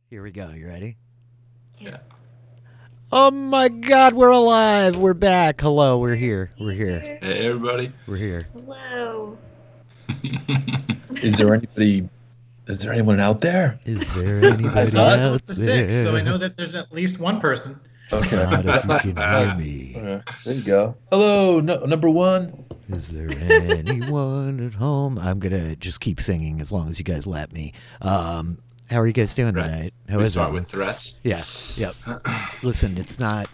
Here we go. You ready? Yes. Oh my God, we're alive. We're back. Hello, we're here. We're here. Hey, everybody. We're here. Hello. Is there anybody? Is there anyone out there? Is there anybody I saw it out with the 6, so I there? know that there's at least one person. Okay. God, if you can hear me. There you go. Hello, number one. Is there anyone at home? I'm gonna just keep singing as long as you guys let me. How are you guys doing Right. tonight? How We is start it? with threats. Yeah. Yep. Listen, it's not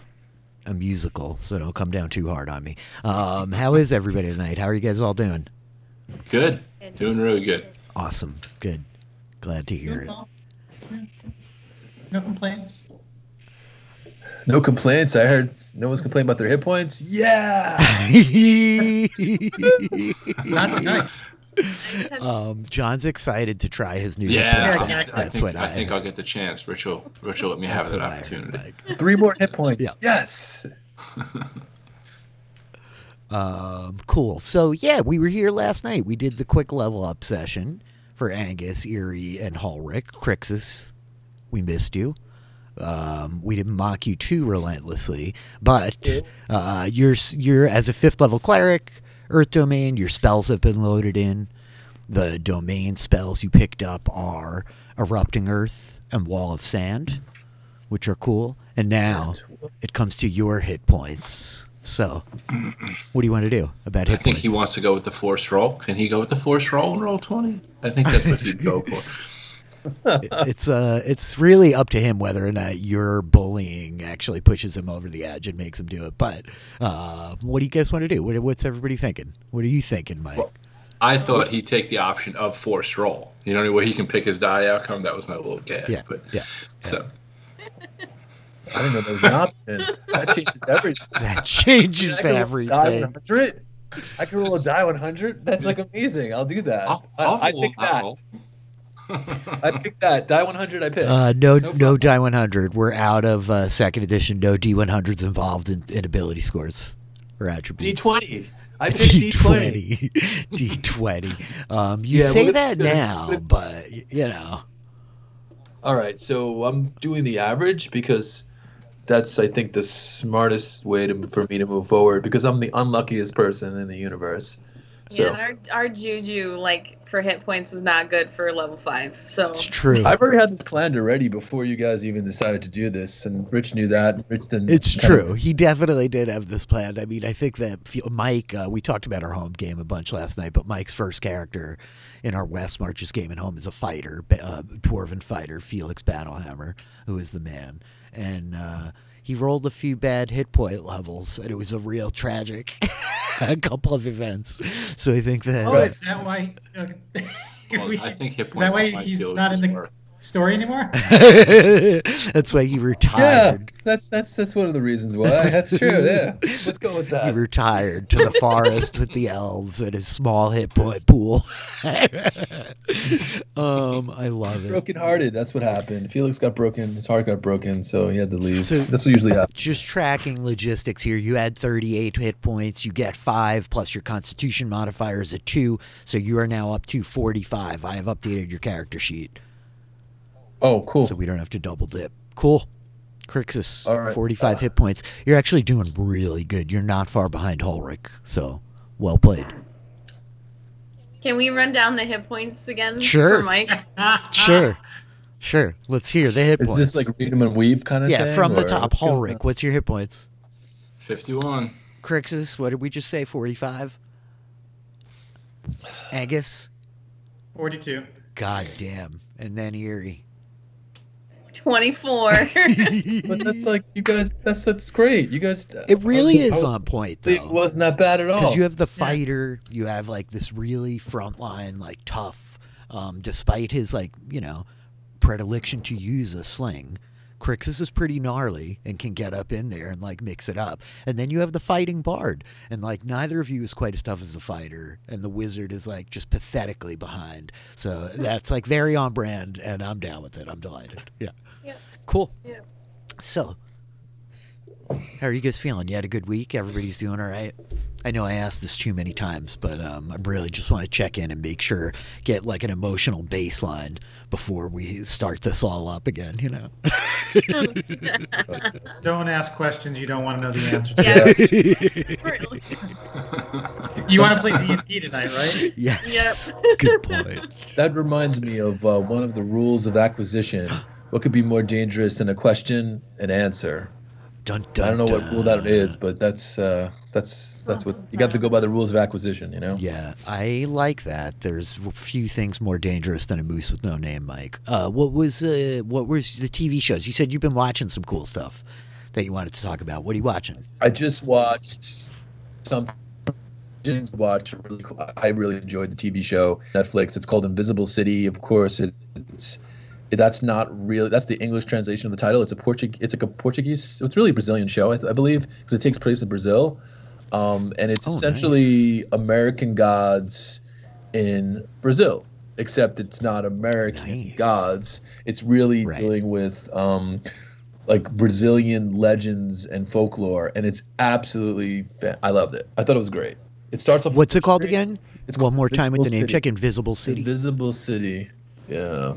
a musical, so don't come down too hard on me. How is everybody tonight? How are you guys all doing? Good. Doing really good. Awesome. Good. Glad to hear Doing it. well. Yeah. No complaints. No complaints. I heard no one's complaining about their hit points. Yeah. Not tonight. John's excited to try his new. Yeah, hit exactly. That's I think I'll get the chance. Rich will let me have that opportunity. 3 more hit points. Yeah. Yes. Cool. So yeah, we were here last night. We did the quick level up session for Angus, Erie, and Hallrick. Crixus, we missed you. We didn't mock you too relentlessly, but you're as a 5th level cleric, Earth Domain. Your spells have been loaded in. The domain spells you picked up are Erupting Earth and Wall of Sand, which are cool. And now it comes to your hit points. So, what do you want to do about hit I think points? he wants to go with the force roll. Can he go with the force roll and roll 20? I think that's what he'd go for. It's really up to him whether or not your bullying actually pushes him over the edge and makes him do it. But what do you guys want to do? What's everybody thinking? What are you thinking, Mike? Well, I thought he'd take the option of force roll. You know, where he can pick his die outcome. That was my little gag. Yeah, But, yeah. So I didn't know there was an option. That changes everything. That changes I can roll a die everything. 100. I can roll a die 100. That's like amazing. I'll do that. I'll I roll, pick I'll that. roll. I picked that. Die 100. I picked. No problem. die 100. We're out of second edition. No D100s involved in ability scores or attributes. D20. I picked D20. D20. You Yeah, say well, that it's gonna- now, but you know. All right, so I'm doing the average because that's, I think, the smartest way for me to move forward because I'm the unluckiest person in the universe. So Yeah, our juju for hit points was not good for level 5. So It's true. I've already had this planned already before you guys even decided to do this, and Rich knew that. Rich didn't. It's kind true. of- He definitely did have this planned. I mean, I think that Mike, we talked about our home game a bunch last night, but Mike's first character in our West Marches game at home is a fighter, dwarven fighter, Felix Battlehammer, who is the man. And he rolled a few bad hit point levels, and it was a real tragic a couple of events. So I think that... Oh, is that why? Well, I think hit Is points that why might he's feel not in his the worth. story anymore? That's why he Yeah, retired. that's one of the reasons why. That's true. Yeah, let's go with He that. retired to the forest with the elves and his small hit point pool. I love it. Broken-hearted. That's what happened. Felix got broken. His heart got broken, so he had to leave. So- That's what usually happens. Just tracking logistics here. You had 38 hit points. You get 5 plus your Constitution modifier is a 2, so you are now up to 45. I have updated your character sheet, Oh, cool. so we don't have to double dip. Cool. Crixus, All right. 45 hit points. You're actually doing really good. You're not far behind Ulrich, so well played. can we run down the hit points again Sure. for Mike? Sure. Let's hear the hit Is points. this like read 'em and weep kind of thing? yeah, from the or top. what's going Ulrich, what's your hit points? 51. Crixus, what did we just say? 45? Angus? 42. God damn. And then Erie. 24. on? But that's like you guys. That's great. You guys. It really is on point, It though. wasn't that bad at all. Because you have the fighter, you have like this really frontline, like tough, despite his predilection to use a sling. Crixus is pretty gnarly and can get up in there and like mix it up. And then you have the fighting bard, and like neither of you is quite as tough as the fighter, and the wizard is like just pathetically behind. So that's like very on brand, and I'm down with it. I'm delighted. Yeah. Yeah. Cool. Yeah. So How are you guys feeling? You had a good week? Everybody's doing all right? I know I asked this too many times, but I really just want to check in and make sure, get like an emotional baseline before we start this all up again, you know? Don't ask questions you don't want to know the answer to. Yeah. Really. You want to play D&D tonight, right? Yes. Yep. Good point. That reminds me of one of the rules of acquisition. What could be more dangerous than a question and answer? Dun, dun, I don't know what rule that dun. is, but that's what you got to go by the rules of acquisition, you know? Yeah, I like that. There's few things more dangerous than a moose with no name, Mike. What was the TV shows? You said you've been watching some cool stuff that you wanted to talk about. What are you watching? I just watched some. I really enjoyed the TV show Netflix. It's called Invisible City. Of course, that's not really. That's the English translation of the title. It's like a Portuguese. It's really a Brazilian show, I believe, because it takes place in Brazil, and it's essentially American Gods in Brazil, except it's not American gods. It's really dealing with like Brazilian legends and folklore, and it's absolutely. I loved it. I thought it was great. It starts off. What's it called again? It's one called more time with the name City. check. Invisible City. Invisible City. Yeah.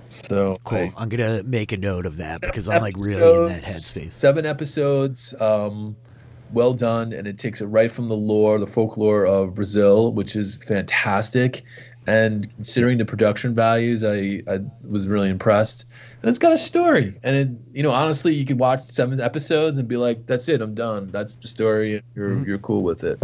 So Cool. I'm gonna make a note of that because I'm like really in that headspace. 7 episodes, well done, and it takes it right from the lore, the folklore of Brazil, which is fantastic. And considering the production values, I was really impressed. And it's got a story, and honestly, you could watch 7 episodes and be like, "That's it, I'm done. That's the story, and you're cool with it."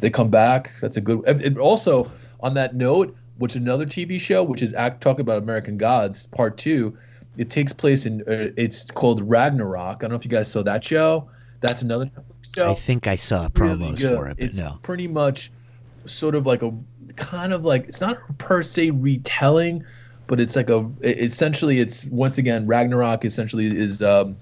They come back. That's a good. And also, on that note, which another TV show, which is talking about American Gods, Part 2. It takes place in. It's called Ragnarok. I don't know if you guys saw that show. That's another show. I think I saw Really promos good. for it, but It's no. pretty much sort of like a kind of like it's not per se retelling, but it's like essentially it's once again Ragnarok essentially is a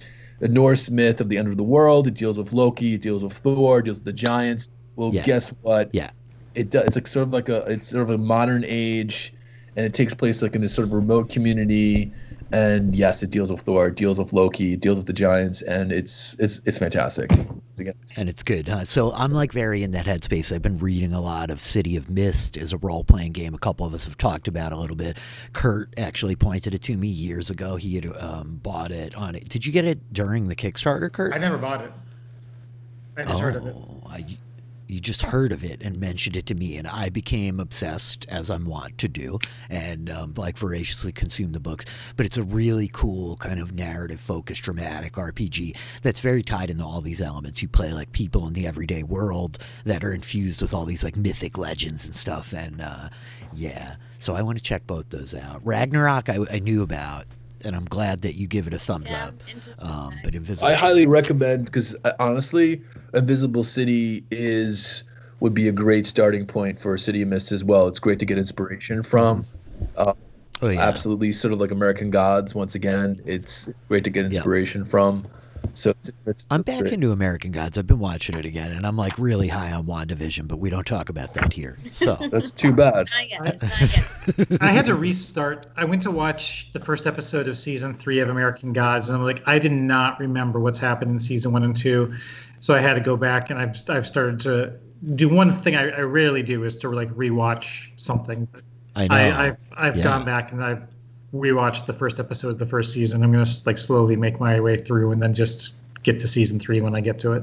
Norse myth of the end of the world. It deals with Loki. It deals with Thor. It deals with the giants. Well, guess what? Yeah. It does. It's like it's sort of a modern age, and it takes place like in this sort of remote community. And yes, it deals with Thor, it deals with Loki, it deals with the giants, and it's fantastic. And it's good, huh? So I'm like very in that headspace. I've been reading a lot of City of Mist as a role-playing game. A couple of us have talked about it a little bit. Kurt actually pointed it to me years ago. He had bought it on it. Did you get it during the Kickstarter, Kurt? I never bought it. I just heard of it. You just heard of it and mentioned it to me, and I became obsessed, as I'm wont to do, and like voraciously consume the books. But it's a really cool kind of narrative-focused, dramatic RPG that's very tied into all these elements. You play like people in the everyday world that are infused with all these like mythic legends and stuff, and yeah. So I want to check both those out. Ragnarok, I knew about. And I'm glad that you give it a thumbs up. But Invisible I City, highly recommend because honestly, Invisible City would be a great starting point for City of Mist as well. It's great to get inspiration from. Absolutely, sort of like American Gods. Once again, it's great to get inspiration from. So I'm back into American Gods. I've been watching it again, and I'm like really high on WandaVision, but we don't talk about that here. So that's too bad. Not yet. I had to restart. I went to watch the first episode of season 3 of American Gods, and I'm like, I did not remember what's happened in season 1 and 2, so I had to go back, and I've started to do one thing I rarely do is to like rewatch something. I know. I've gone back and I've rewatched the first episode of the first season. I'm gonna like slowly make my way through and then just get to season 3 when I get to it.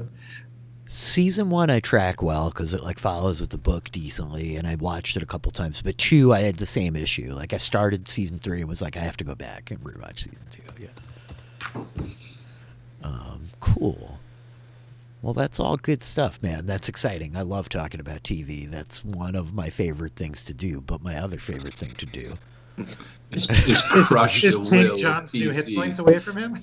Season 1 I track well because it like follows with the book decently, and I watched it a couple times. But 2 I had the same issue. Like I started season 3 and was like, I have to go back and rewatch season 2. Yeah. Cool. Well, that's all good stuff, man. That's exciting. I love talking about TV. That's one of my favorite things to do. But my other favorite thing to do is crush the Is will take of John's new hit PCs. points away from him?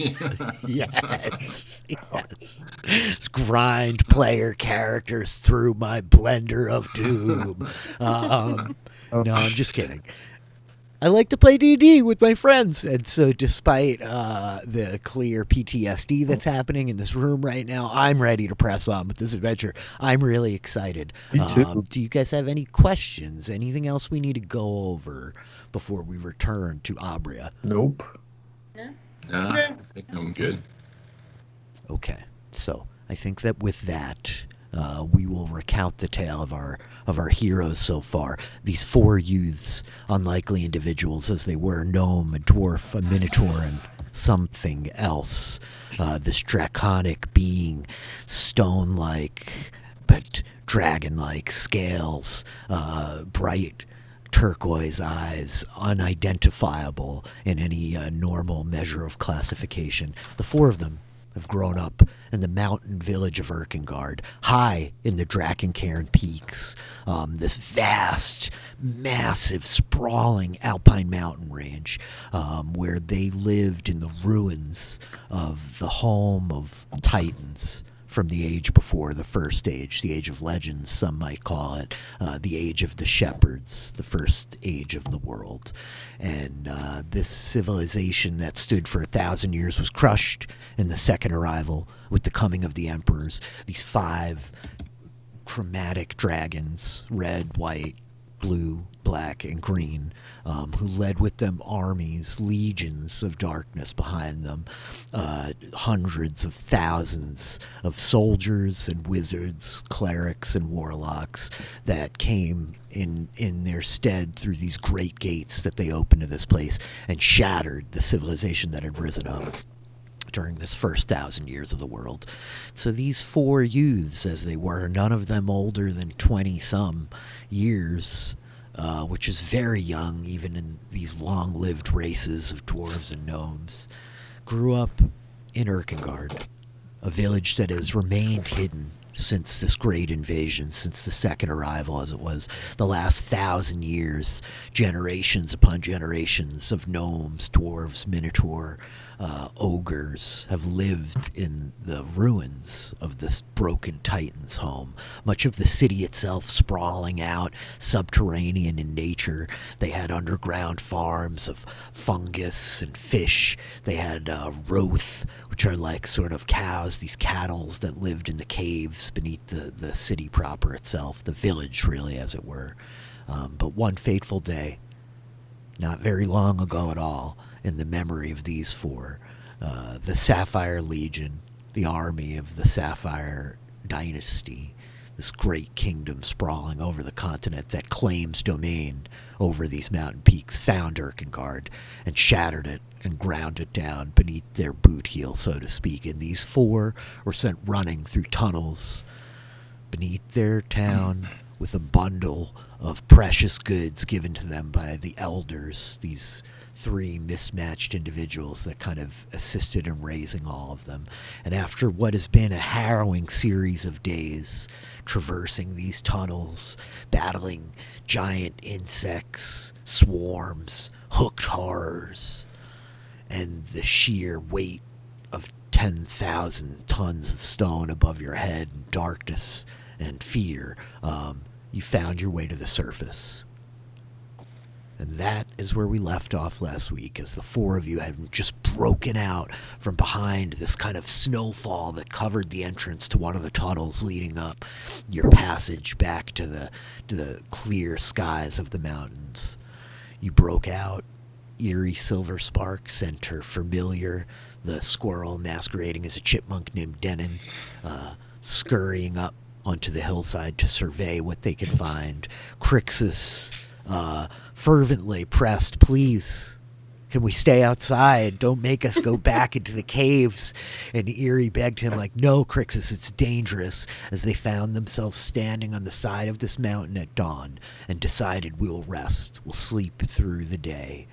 Yes. It's grind player characters through my blender of doom. No, I'm just kidding. I like to play D&D with my friends, and so despite the clear PTSD that's happening in this room right now, I'm ready to press on with this adventure. I'm really excited. Me too. Do you guys have any questions? Anything else we need to go over before we return to Abrea? Nope. Nah, I think I'm good. Okay, so I think that with that, we will recount the tale of our heroes so far. These four youths, unlikely individuals as they were, gnome, a dwarf, a minotaur, and something else. This draconic being, stone-like, but dragon-like scales, bright turquoise eyes, unidentifiable in any normal measure of classification. The four of them have grown up in the mountain village of Erkengard, high in the Drakencaern peaks, this vast, massive, sprawling alpine mountain range, where they lived in the ruins of the home of titans from the age before the first age, the age of legends, some might call it, the age of the shepherds, the first age of the world. And this civilization that stood for 1,000 years was crushed in the second arrival with the coming of the emperors. These 5 chromatic dragons, red, white, blue, black, and green, who led with them armies, legions of darkness behind them, hundreds of thousands of soldiers and wizards, clerics and warlocks that came in their stead through these great gates that they opened to this place and shattered the civilization that had risen up during this first 1,000 years of the world. So these 4 youths, as they were, none of them older than 20-some years, which is very young, even in these long-lived races of dwarves and gnomes, grew up in Erkengard, a village that has remained hidden since this great invasion, since the second arrival, as it was the last 1,000 years, generations upon generations of gnomes, dwarves, minotaur, ogres have lived in the ruins of this broken titan's home. Much of the city itself sprawling out, subterranean in nature. They had underground farms of fungus and fish. They had roth, which are like sort of cows, these cattle that lived in the caves beneath the city proper itself, the village really, as it were. But one fateful day, not very long ago at all, in the memory of these 4, the Sapphire Legion, the army of the Sapphire Dynasty, this great kingdom sprawling over the continent that claims domain over these mountain peaks, found Erkengard and shattered it and ground it down beneath their boot heel, so to speak. And these 4 were sent running through tunnels beneath their town with a bundle of precious goods given to them by the elders, these 3 mismatched individuals that kind of assisted in raising all of them. And after what has been a harrowing series of days, traversing these tunnels, battling giant insects, swarms, hooked horrors, and the sheer weight of 10,000 tons of stone above your head, and darkness and fear, you found your way to the surface. And that is where we left off last week, as the 4 of you had just broken out from behind this kind of snowfall that covered the entrance to one of the tunnels leading up your passage back to the clear skies of the mountains. You broke out. Eerie silver spark sent her familiar, the squirrel masquerading as a chipmunk named Denon, scurrying up onto the hillside to survey what they could find. Crixus fervently pressed, "Please, can we stay outside? Don't make us go back into the caves." And Eerie begged him, like, "No, Crixus, it's dangerous," as they found themselves standing on the side of this mountain at dawn and decided, we'll rest, we'll sleep through the day,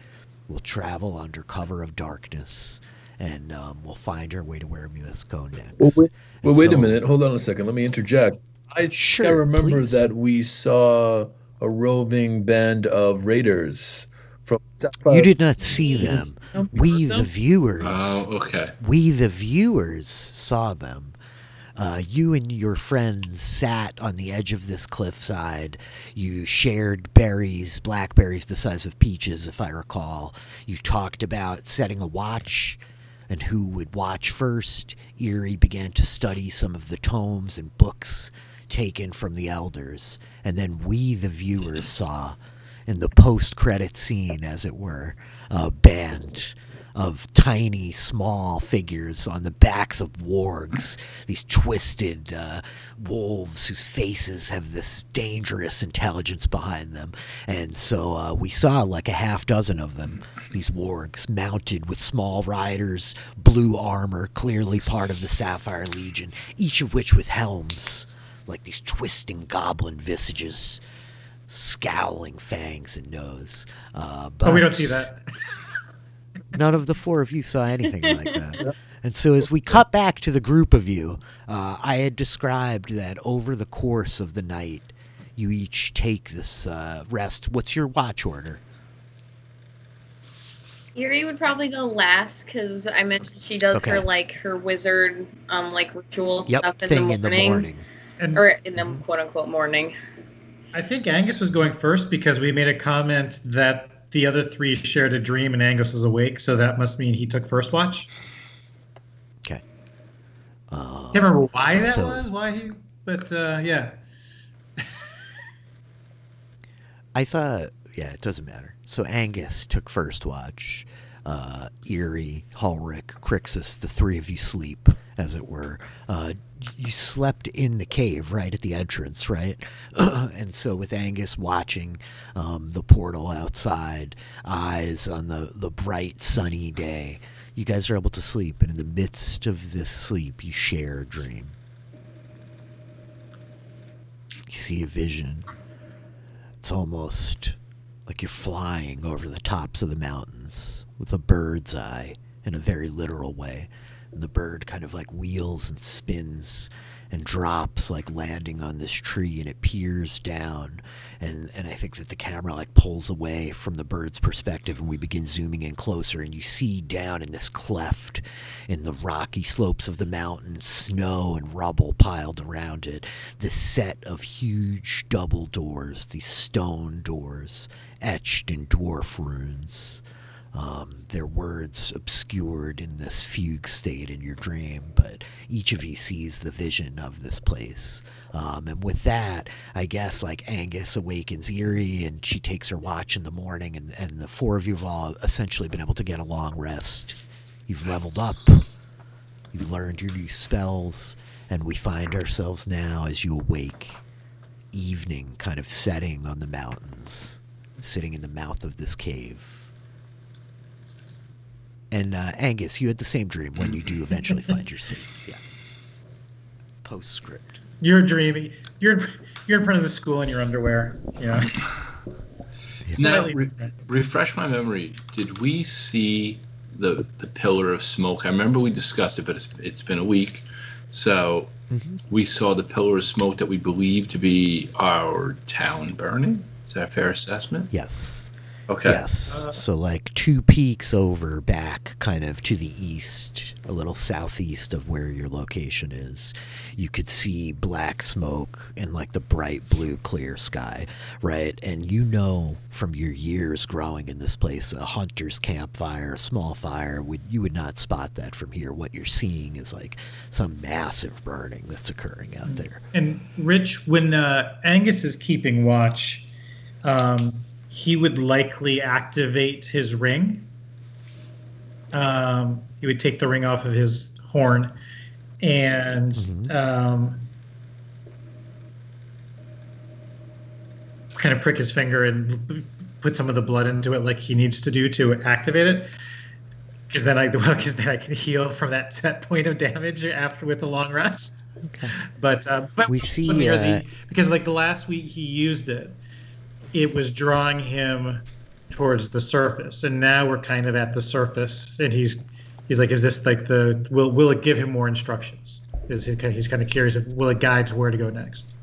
we'll travel under cover of darkness, and we'll find our way to where we must go next. Wait a minute. Hold on a second. Let me interject. I remember please. that we saw a roving band of raiders from You did not see them. We, the viewers. Oh, okay. We, the viewers, saw them. You and your friends sat on the edge of this cliffside. You shared berries, blackberries the size of peaches, if I recall. You talked about setting a watch and who would watch first. Eerie began to study some of the tomes and books taken from the elders. And then we, the viewers, saw, in the post-credit scene, as it were, a band of tiny, small figures on the backs of wargs, these twisted wolves whose faces have this dangerous intelligence behind them. And so we saw like a half dozen of them, these wargs mounted with small riders, blue armor, clearly part of the Sapphire Legion, each of which with helms, like these twisting goblin visages, scowling fangs and nose. But we don't see that. none of the four of you saw anything like that. And so as we cut back to the group of you, I had described that over the course of the night, you each take this rest. What's your watch order? Yuri would probably go last because I mentioned she does Okay. her wizard ritual Yep, stuff thing in the morning. And Or in the quote unquote morning. I think Angus was going first because we made a comment that the other three shared a dream and Angus was awake, so that must mean he took first watch. Okay. Can't remember why that so- was, but yeah. I thought, yeah, it doesn't matter. So Angus took first watch. Eerie, Hulric, Crixus, the three of you sleep, as it were. You slept in the cave right at the entrance, right? And so with Angus watching the portal outside, eyes on the bright sunny day, you guys are able to sleep. And in the midst of this sleep, you share a dream. You see a vision. It's almost like you're flying over the tops of the mountains with a bird's eye in a very literal way. And the bird kind of like wheels and spins and drops, like landing on this tree, and it peers down. And I think that the camera like pulls away from the bird's perspective, and we begin zooming in closer, and you see down in this cleft in the rocky slopes of the mountain, snow and rubble piled around it, this set of huge double doors, these stone doors etched in dwarf runes. Their words obscured in this fugue state in your dream, but each of you sees the vision of this place. And with that, I guess like Angus awakens Eerie, and she takes her watch in the morning, and the four of you have all essentially been able to get a long rest. You've leveled up. You've learned your new spells, and we find ourselves now, as you awake, evening kind of setting on the mountains, sitting in the mouth of this cave. And Angus, you had the same dream when you do eventually find your sleep. Yeah. Postscript. You're dreaming. You're in front of the school in your underwear. Yeah. Now, refresh my memory. Did we see the pillar of smoke? I remember we discussed it, but it's been a week. So we saw the pillar of smoke that we believe to be our town burning. Is that a fair assessment? Yes. Okay. Yes. So like 2 peaks over back kind of to the east, a little southeast of where your location is, you could see black smoke and like the bright blue clear sky, right? And you know from your years growing in this place, a hunter's campfire, a small fire, you would not spot that from here. What you're seeing is like some massive burning that's occurring out there. And Rich, when Angus is keeping watch, he would likely activate his ring. He would take the ring off of his horn and kind of prick his finger and put some of the blood into it like he needs to do to activate it. Because then I can heal from that point of damage after with a long rest. Okay. But We see, because like the last week he used it, it was drawing him towards the surface, and now we're kind of at the surface, and he's like, is this like will it give him more instructions? He's kind of curious, will it guide to where to go next?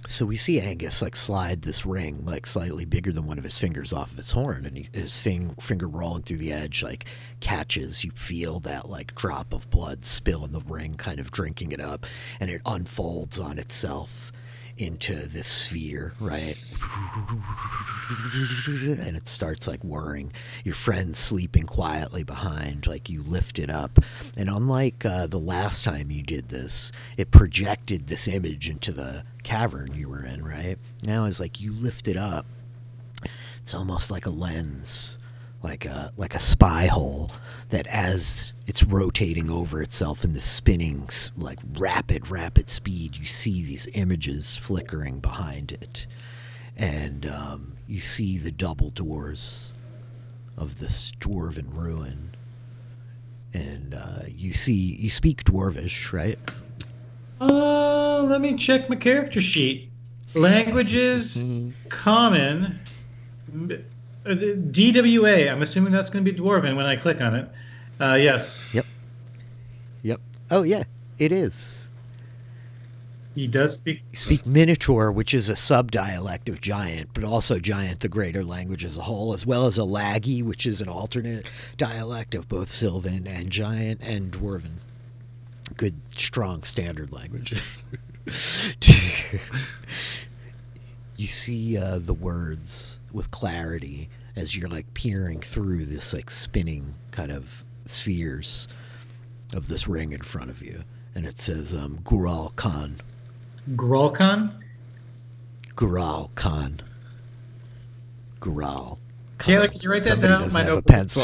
So we see Angus like slide this ring like slightly bigger than one of his fingers off of his horn, and his finger rolling through the edge like catches. You feel that like drop of blood spill in the ring, kind of drinking it up, and it unfolds on itself into this sphere, right? And it starts like whirring. Your friend's sleeping quietly behind, like you lift it up. And unlike the last time you did this, it projected this image into the cavern you were in, right? Now it's like you lift it up. It's almost like a lens, like a spy hole that, as it's rotating over itself in the spinning, like rapid speed, you see these images flickering behind it, and you see the double doors of this dwarven ruin, and you speak Dwarvish, right? Let me check my character sheet. Languages, common, DWA. I'm assuming that's going to be Dwarven when I click on it. Yes. Yep. Oh yeah, it is. He does speak. You speak Minotaur, which is a subdialect of Giant, but also Giant, the greater language as a whole, as well as a Lagi, which is an alternate dialect of both Sylvan and Giant and Dwarven. Good, strong, standard languages. You see the words with clarity as you're like peering through this like spinning kind of spheres of this ring in front of you, and it says Gural Khan. Gural Khan? Gural Khan. Gural. Taylor, can you write that down? Somebody doesn't have a pencil.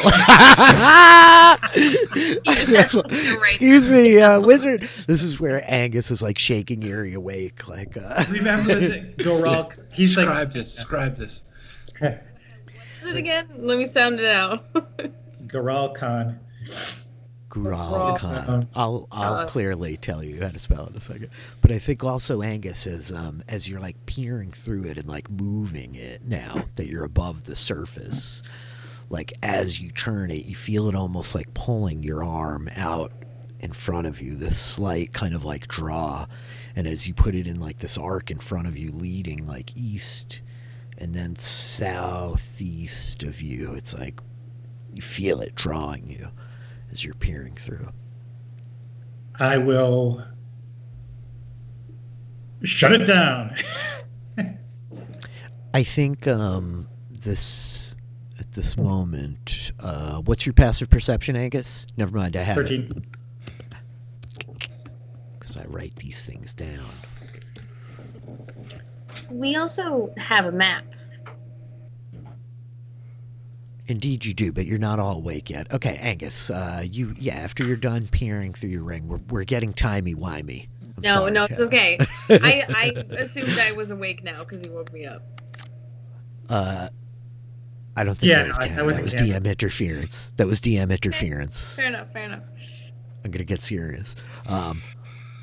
Excuse me, wizard. This is where Angus is like shaking Eerie awake. Like, remember the Gural? He's Scribe this. What is it again? Let me sound it out. Gural Khan. Gural Khan. I'll clearly tell you how to spell it in a second. But I think also Angus is as you're like peering through it and like moving it now that you're above the surface, like as you turn it, you feel it almost like pulling your arm out in front of you, this slight kind of like draw. And as you put it in like this arc in front of you, leading like east and then southeast of you, it's like you feel it drawing you as you're peering through. I will shut it down. I think at this moment, what's your passive perception, Angus? Never mind, I have 13. it. Because I write these things down. We also have a map. Indeed you do, but you're not all awake yet. Okay, Angus, after you're done peering through your ring, we're getting timey-wimey. No, it's okay. I assumed I was awake now because he woke me up. I don't think that was canon. That was DM interference. That was DM interference. Fair enough. I'm gonna get serious.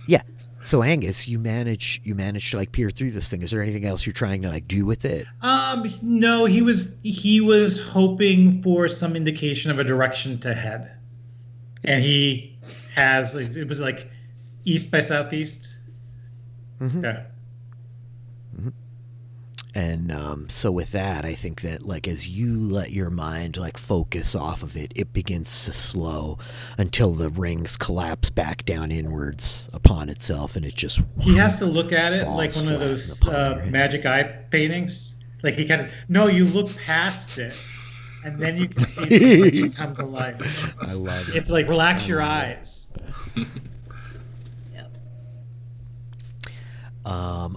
Yeah. So Angus, you managed to like peer through this thing. Is there anything else you're trying to like do with it? No, he was hoping for some indication of a direction to head, and he has. It was like east by southeast. Mm-hmm. Yeah. Mm-hmm. And so with that, I think that like as you let your mind like focus off of it, it begins to slow until the rings collapse back down inwards upon itself, and it just. He has to look at it like one of those magic eye paintings. Like he kind of you look past it, and then you can see the rings come to life. I love it. You have to like relax your eyes. Yep.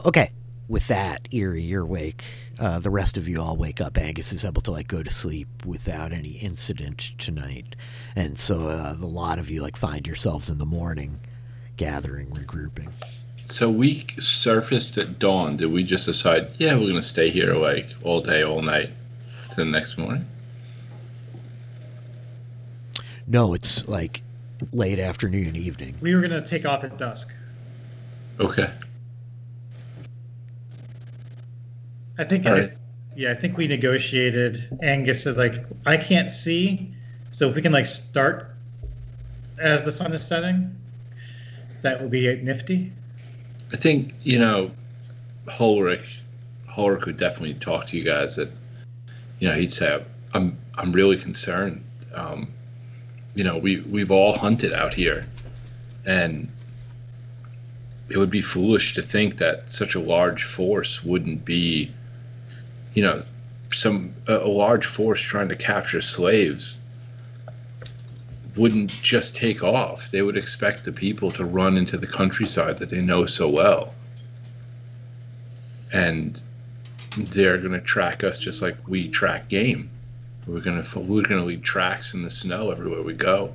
Okay. With that, Eerie, you're awake. The rest of you all wake up. Angus is able to like go to sleep without any incident tonight, and so the lot of you like find yourselves in the morning, gathering, regrouping. So we surfaced at dawn. Did we just decide, we're going to stay here like all day, all night to the next morning? No, it's like late afternoon, evening. We were gonna take off at dusk. Okay. I think. Right. I think we negotiated. Angus said like, I can't see, so if we can like start as the sun is setting, that would be nifty. I think Ulrich would definitely talk to you guys. That he'd say, I'm really concerned. We've all hunted out here, and it would be foolish to think that such a large force wouldn't be, a large force trying to capture slaves wouldn't just take off. They would expect the people to run into the countryside that they know so well. And they're going to track us just like we track game. We're gonna leave tracks in the snow everywhere we go,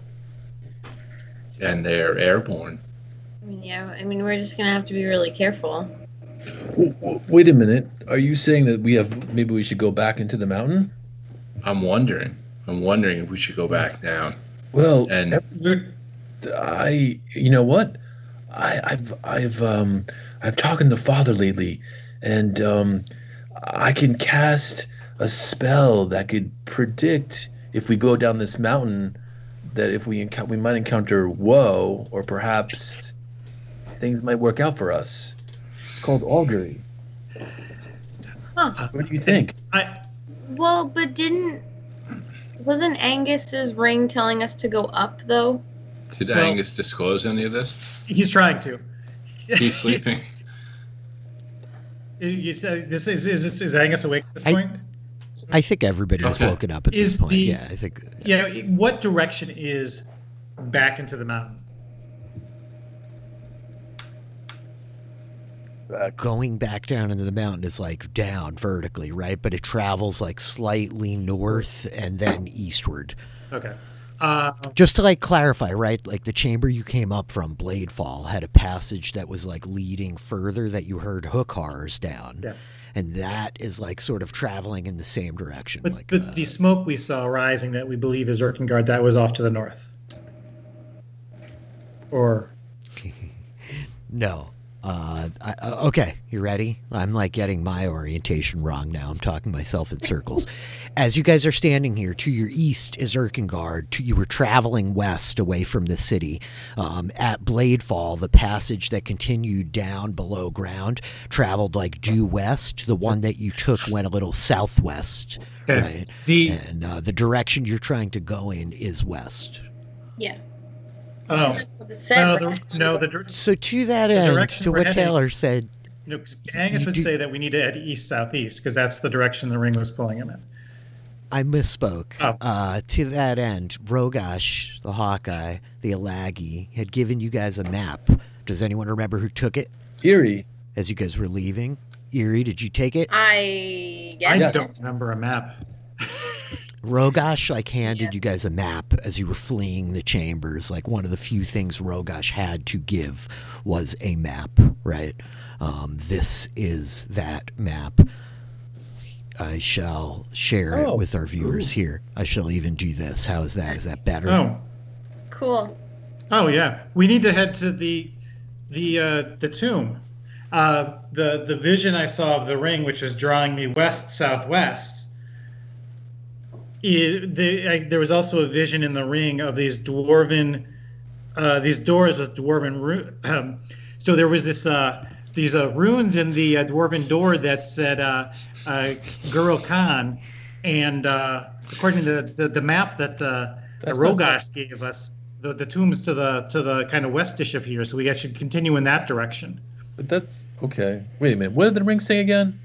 and they're airborne. Yeah, I mean, we're just gonna have to be really careful. Wait a minute. Are you saying that maybe we should go back into the mountain? I'm wondering if we should go back down. Well, and you know what? I've talked to Father lately, and I can cast a spell that could predict if we go down this mountain that if we might encounter woe, or perhaps things might work out for us. It's called augury. Huh. What do you think? Well, but wasn't Angus's ring telling us to go up though? Did Angus disclose any of this? He's trying to. He's sleeping. You said this is Angus awake at this point? I think everybody's woken up at this point. Yeah, I think. Yeah. What direction is back into the mountain? Going back down into the mountain is like down vertically, right? But it travels like slightly north and then eastward. Okay. Just to like clarify, right? Like the chamber you came up from, Bladefall, had a passage that was like leading further that you heard Heirs down. Yeah. And that is like sort of traveling in the same direction. But the smoke we saw rising that we believe is Erkengard, that was off to the north. Or no. Okay, you ready? I'm like getting my orientation wrong now. I'm talking myself in circles. As you guys are standing here, to your east is Erkengard. You were traveling west away from the city. At Bladefall, the passage that continued down below ground traveled like due west. The one that you took went a little southwest, right? And the direction you're trying to go in is west. Yeah. Oh. So to that end, to what Taylor said, Angus would say that we need to head east-southeast because that's the direction the ring was pulling him in. I misspoke. Oh. To that end, Rogash, the Hawkeye, the Alagi, had given you guys a map. Does anyone remember who took it? Eerie. As you guys were leaving? Eerie, did you take it? I don't remember a map. Rogash handed you guys a map as you were fleeing the chambers. Like one of the few things Rogash had to give was a map, right? This is that map. I shall share it with our viewers here. I shall even do this. How is that? Is that better? Oh, cool. Oh yeah, we need to head to the tomb. The vision I saw of the ring, which is drawing me west southwest. There was also a vision in the ring of these dwarven, these doors with dwarven so there was these runes in the dwarven door that said Drakencaern, and according to the map that Rogash gave us, the tomb's to the kind of westish of here, so we should continue in that direction. But that's okay. Wait a minute. What did the ring say again?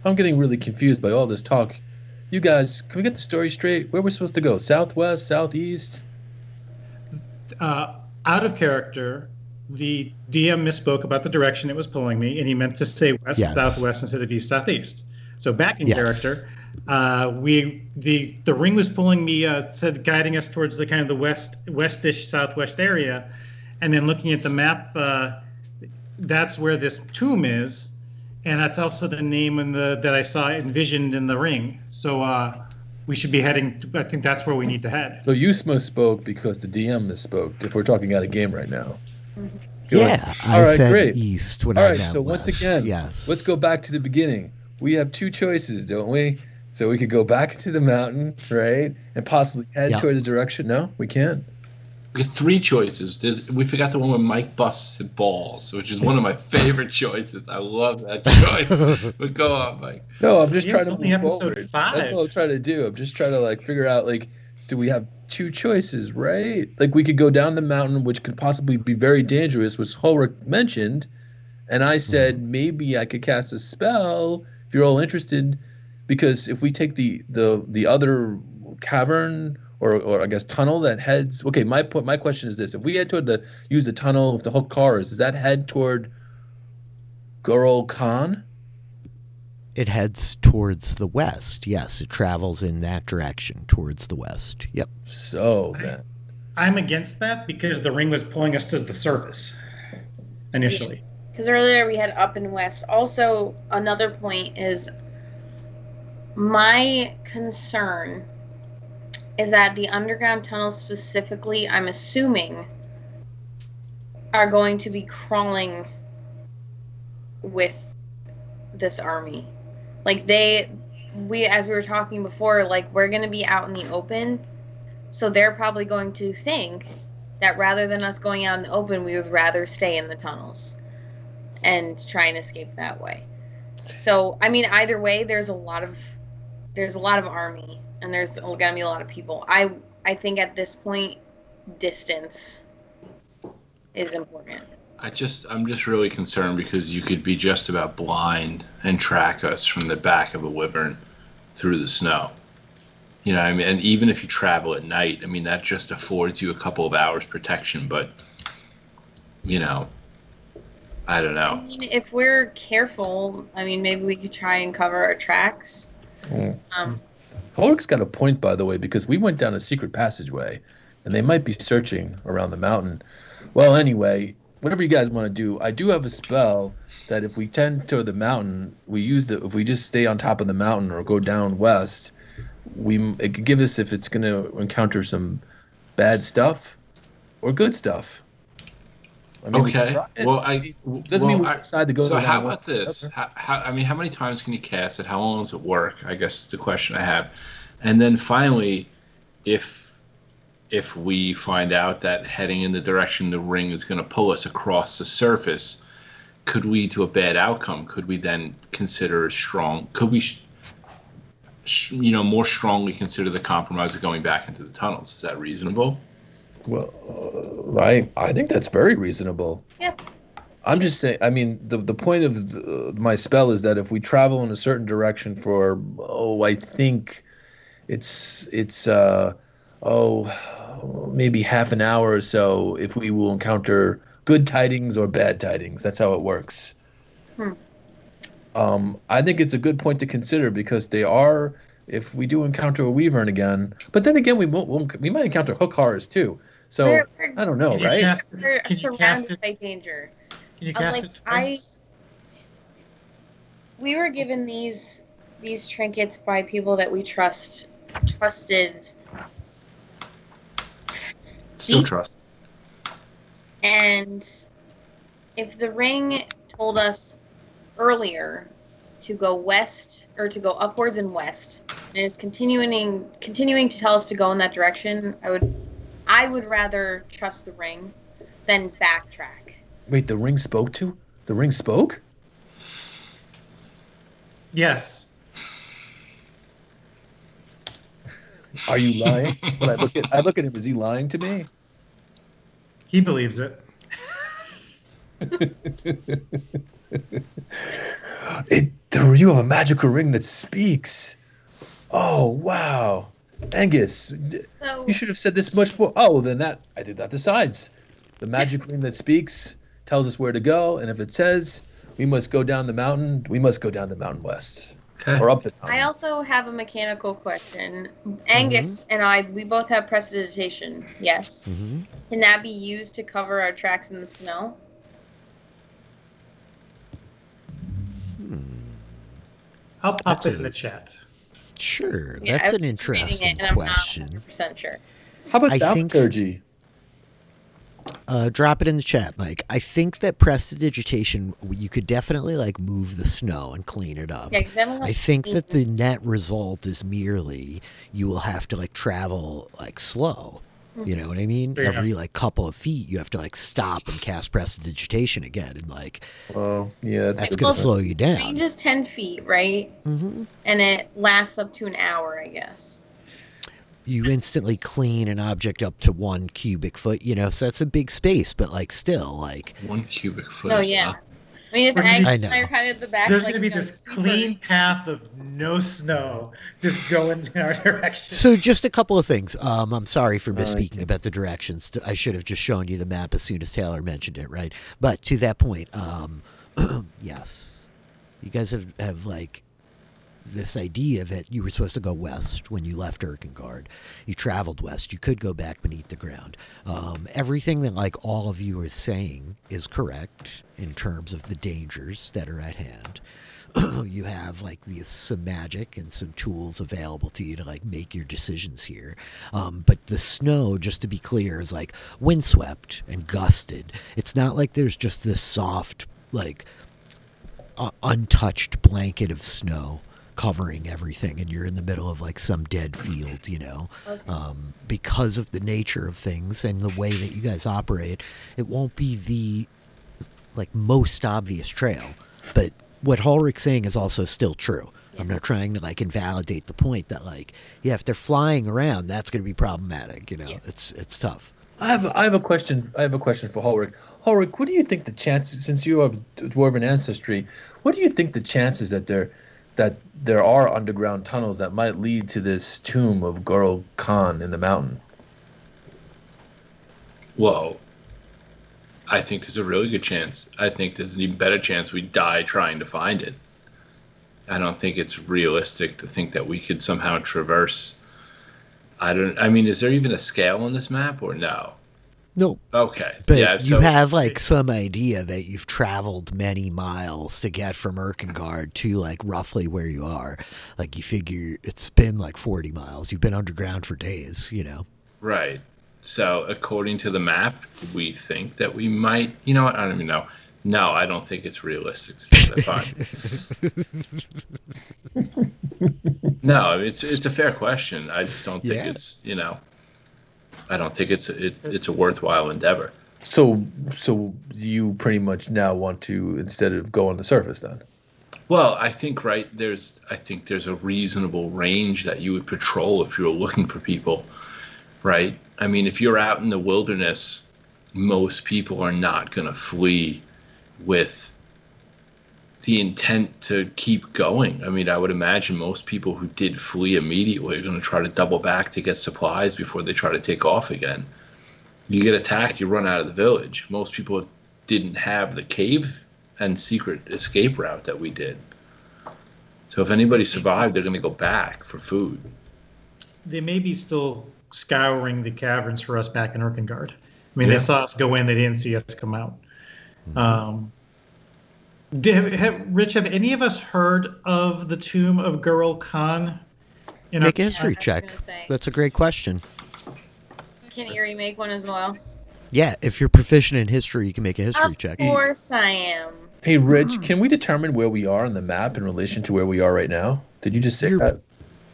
I'm getting really confused by all this talk. You guys, can we get the story straight? Where we're supposed to go? Southwest, southeast? Out of character, the DM misspoke about the direction it was pulling me, and he meant to say west, southwest instead of east, southeast. So back in character, the ring was pulling me, guiding us towards the kind of the westish southwest area, and then looking at the map, that's where this tomb is. And that's also the name that I saw envisioned in the ring. So we should be heading. I think that's where we need to head. So you misspoke because the DM misspoke. If we're talking out of game right now. Yeah, I said east when I meant so west. Once again, let's go back to the beginning. We have two choices, don't we? So we could go back to the mountain, right, and possibly head toward the direction. No, we can't. We have three choices. We forgot the one where Mike busts his balls, which is one of my favorite choices. I love that choice. But go on, Mike. No, I'm just trying to move episode 5. That's what I'm trying to do. I'm just trying to figure out so we have two choices, right? We could go down the mountain, which could possibly be very dangerous, which Ulrich mentioned, and I said maybe I could cast a spell if you're all interested, because if we take the other cavern. Or I guess tunnel that heads. Okay, my question is this: if we head toward use the tunnel of the Heirs, does that head toward Drakencaern? It heads towards the west. Yes, it travels in that direction towards the west. Yep. So then, I'm against that because the ring was pulling us to the surface initially. Because earlier we had up and west. Also, another point is my concern is that the underground tunnels specifically, I'm assuming, are going to be crawling with this army. Like as we were talking before, like we're going to be out in the open. So they're probably going to think that rather than us going out in the open, we would rather stay in the tunnels and try and escape that way. So, I mean, either way, there's a lot of army, and there's going to be a lot of people. I think at this point, distance is important. I'm just really concerned because you could be just about blind and track us from the back of a wyvern through the snow. You know, I mean, and even if you travel at night, I mean, that just affords you a couple of hours protection, but, you know, I don't know. I mean, if we're careful, I mean, maybe we could try and cover our tracks. Ulrich's got a point, by the way, because we went down a secret passageway, and they might be searching around the mountain. Well, anyway, whatever you guys want to do, I do have a spell that if we tend toward the mountain, if we just stay on top of the mountain or go down west, it could give us if it's going to encounter some bad stuff or good stuff. I mean, okay. Well, doesn't mean we decide to go. So how about this? How many times can you cast it? How long does it work? I guess is the question I have. And then finally, if we find out that heading in the direction the ring is going to pull us across the surface, could we to a bad outcome? Could we then consider strong? Could we, more strongly consider the compromise of going back into the tunnels? Is that reasonable? Well, I think that's very reasonable. Yeah. I'm just saying. I mean, the point of my spell is that if we travel in a certain direction for I think it's maybe half an hour or so, if we will encounter good tidings or bad tidings. That's how it works. I think it's a good point to consider because they are. If we do encounter a wyvern again, but then again, we might encounter hook horrors too. So I don't know, right? We're surrounded by danger. Can you cast it twice? We were given these trinkets by people that we trusted. Still trust. And if the ring told us earlier to go west or to go upwards and west, and is continuing to tell us to go in that direction, I would rather trust the ring than backtrack. Wait, the ring spoke to? The ring spoke? Yes. Are you lying? When I look at him, is he lying to me? He believes it. You have a magical ring that speaks. Oh, wow. Angus, you should have said this much more. Oh, well, then I think that decides. The magic ring that speaks tells us where to go, and if it says we must go down the mountain, we must go down the mountain west. Okay. Or up the mountain. I also have a mechanical question. Angus and we both have prestidigitation, yes. Mm-hmm. Can that be used to cover our tracks in the snow? I'll pop it in the chat. Sure, Yeah, that's I an was just reading interesting it, and question. I'm not 100% sure. How about I think- thaumaturgy? Drop it in the chat, Mike. I think that prestidigitation, you could definitely move the snow and clean it up. Yeah, 'cause I don't I think that the net result is merely you will have to travel slow. You know what I mean? Yeah. Every couple of feet, you have to stop and cast prestidigitation again, and Oh, yeah, that's a gonna good slow point. you down. range is 10 feet, right? Mm-hmm. And it lasts up to an hour, I guess. You instantly clean an object up to 1 cubic foot. So that's a big space, but still 1 cubic foot. Oh, is yeah. nothing. I mean, if I Agnes know. and I are kind of at the back, There's going to be this sweepers. clean path of no snow just going in our direction. So just a couple of things. I'm sorry for okay. misspeaking about the directions. I should have just shown you the map as soon as Taylor mentioned it, right? But to that point, yes, you guys have this idea that you were supposed to go west when you left Erkengard. You traveled west. You could go back beneath the ground. Everything that like all of you are saying is correct in terms of the dangers that are at hand. You have like some magic and some tools available to you to like make your decisions here. But the snow, just to be clear, is like windswept and gusted. It's not like there's just this soft, like untouched blanket of snow covering everything, and you're in the middle of like some dead field, you know. Okay. Because of the nature of things and the way that you guys operate, it won't be the like most obvious trail, but what Ulrich's saying is also still true. Yeah. I'm not trying to like invalidate the point that like, yeah, if they're flying around, that's going to be problematic. You know, yeah. It's tough. I have a question. I have a question for Ulrich. Ulrich, what do you think the chances, since you have dwarven ancestry, what do you think the chances that there are underground tunnels that might lead to this tomb of Drakencaern in the mountain? Well, I think there's a really good chance. I think there's an even better chance we die trying to find it. I don't think it's realistic to think that we could somehow traverse. I mean, is there even a scale on this map or no? No. Okay. But yeah, you have like some idea that you've traveled many miles to get from Erkengard to like roughly where you are. Like you figure it's been like 40 miles. You've been underground for days, you know. Right. So, according to the map, we think that we might. You know what? I don't even know. No, I don't think it's realistic to try to find. No, it's a fair question. I just don't think it's, you know. I don't think it's a worthwhile endeavor. So you pretty much now want to, instead of go on the surface then? Well, I think there's a reasonable range that you would patrol if you were looking for people, right? I mean, if you're out in the wilderness, most people are not going to flee with the intent to keep going. I mean, I would imagine most people who did flee immediately are going to try to double back to get supplies before they try to take off again. You get attacked, you run out of the village. Most people didn't have the cave and secret escape route that we did. So if anybody survived, they're going to go back for food. They may be still scouring the caverns for us back in Erkengard. I mean, They saw us go in, they didn't see us come out. Rich, have any of us heard of the tomb of Drakencaern? Make a history check. That's a great question. Can Erie make one as well? Yeah, if you're proficient in history, you can make a history check. Of course I am. Hey, Rich, can we determine where we are on the map in relation to where we are right now? Did you just say that?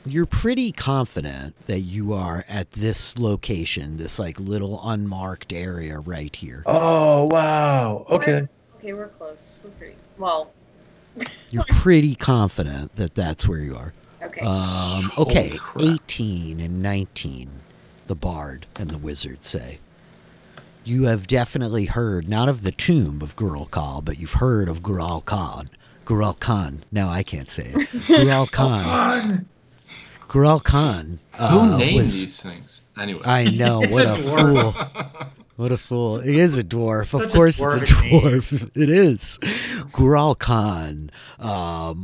You're pretty confident that you are at this location, this like little unmarked area right here. Oh, wow. Okay. We're close. We're pretty well. You're pretty confident that that's where you are. Okay. Okay. 18 and 19, the bard and the wizard say. You have definitely heard not of the tomb of Drakencaern, but you've heard of Drakencaern. Now I can't say it. Drakencaern. Drakencaern. Who named these things? Anyway. I know. What a fool. What a fool. He is a dwarf. Of course it's a dwarf. It is. Drakencaern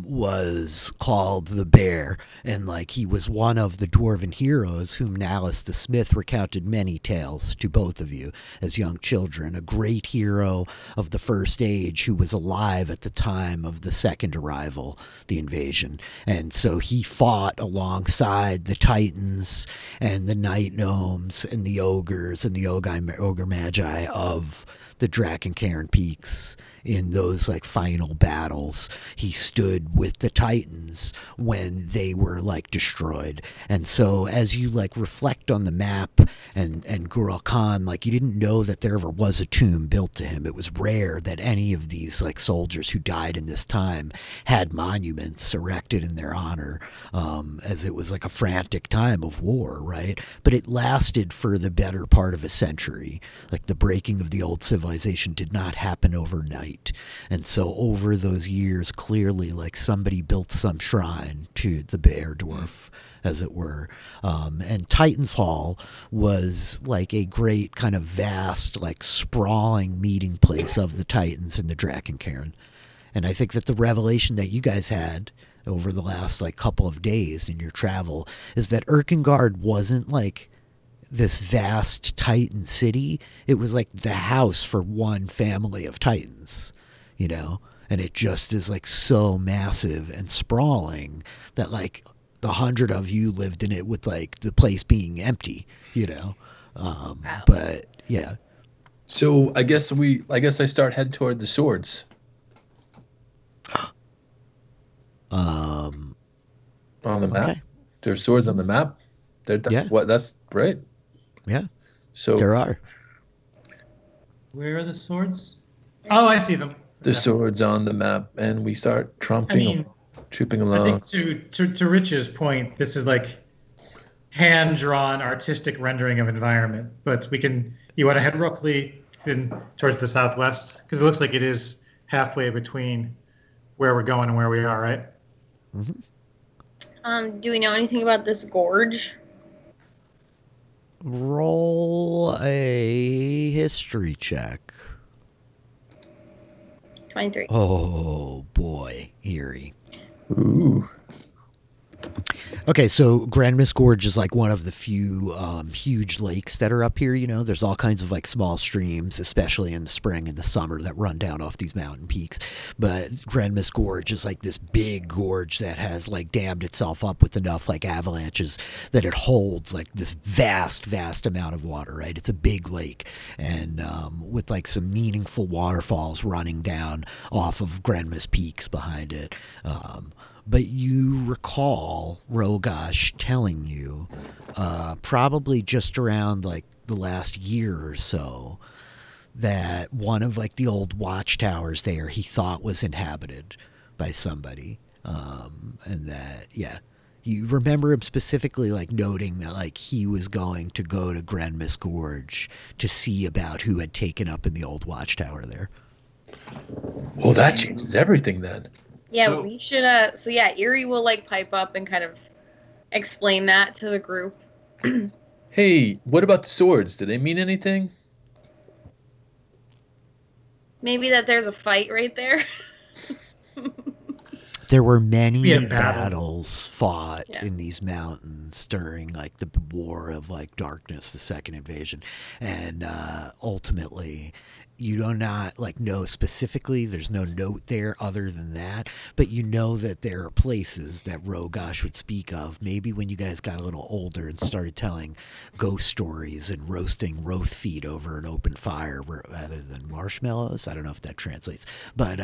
was called the Bear, and like he was one of the dwarven heroes whom Nallis the Smith recounted many tales to both of you as young children. A great hero of the First Age who was alive at the time of the second arrival, the invasion. And so he fought alongside the Titans and the Night Gnomes and the Ogres and the Ogre Magi of the Drakencaern Peaks in those like final battles. He stood with the Titans when they were like destroyed. And so as you like reflect on the map and Drakencaern, like you didn't know that there ever was a tomb built to him. It was rare that any of these like soldiers who died in this time had monuments erected in their honor, as it was like a frantic time of war, right? But it lasted for the better part of a century. Like the breaking of the old civilization did not happen overnight. And so over those years, clearly like somebody built some shrine to the bear dwarf, as it were. And Titan's Hall was like a great kind of vast, like sprawling meeting place of the Titans and the Drakencaern. And I think that the revelation that you guys had over the last like couple of days in your travel is that Erkengard wasn't like this vast Titan city. It was like the house for one family of Titans, you know? And it just is like so massive and sprawling that like the 100 of you lived in it with like the place being empty, you know? Wow. But yeah. So I guess I start heading toward the swords. On the map. Okay. There's swords on the map. Yeah. What? That's great. Yeah. So There are. Where are the swords? Oh, I see them. the Okay. swords on the map, and we start trooping I along. think to Rich's point, this is like hand-drawn artistic rendering of environment. But you want to head roughly towards the southwest? Because it looks like it is halfway between where we're going and where we are, right? Mm-hmm. Do we know anything about this gorge? Roll a history check. 23. Oh boy, eerie. Ooh. Okay, so Grand Mist Gorge is like one of the few huge lakes that are up here. You know, there's all kinds of like small streams, especially in the spring and the summer, that run down off these mountain peaks. But Grand Mist Gorge is like this big gorge that has like dammed itself up with enough like avalanches that it holds like this vast amount of water. Right, it's a big lake, and with like some meaningful waterfalls running down off of Grand Mist peaks behind it. But you recall Rogosh telling you, probably just around like the last year or so, that one of like the old watchtowers there he thought was inhabited by somebody, and that you remember him specifically like noting that like he was going to go to Grand Mist Gorge to see about who had taken up in the old watchtower there. Well, that changes everything then. Yeah, we should. So yeah, Erie will like pipe up and kind of explain that to the group. Hey, what about the swords? Do they mean anything? Maybe that there's a fight right there. There were many Yeah, battles fought Yeah. in these mountains during like the War of like Darkness, the second invasion, and ultimately you do not like know specifically. There's no note there other than that, but you know that there are places that Rogosh would speak of. Maybe when you guys got a little older and started telling ghost stories and roasting roast feet over an open fire rather than marshmallows. I don't know if that translates, but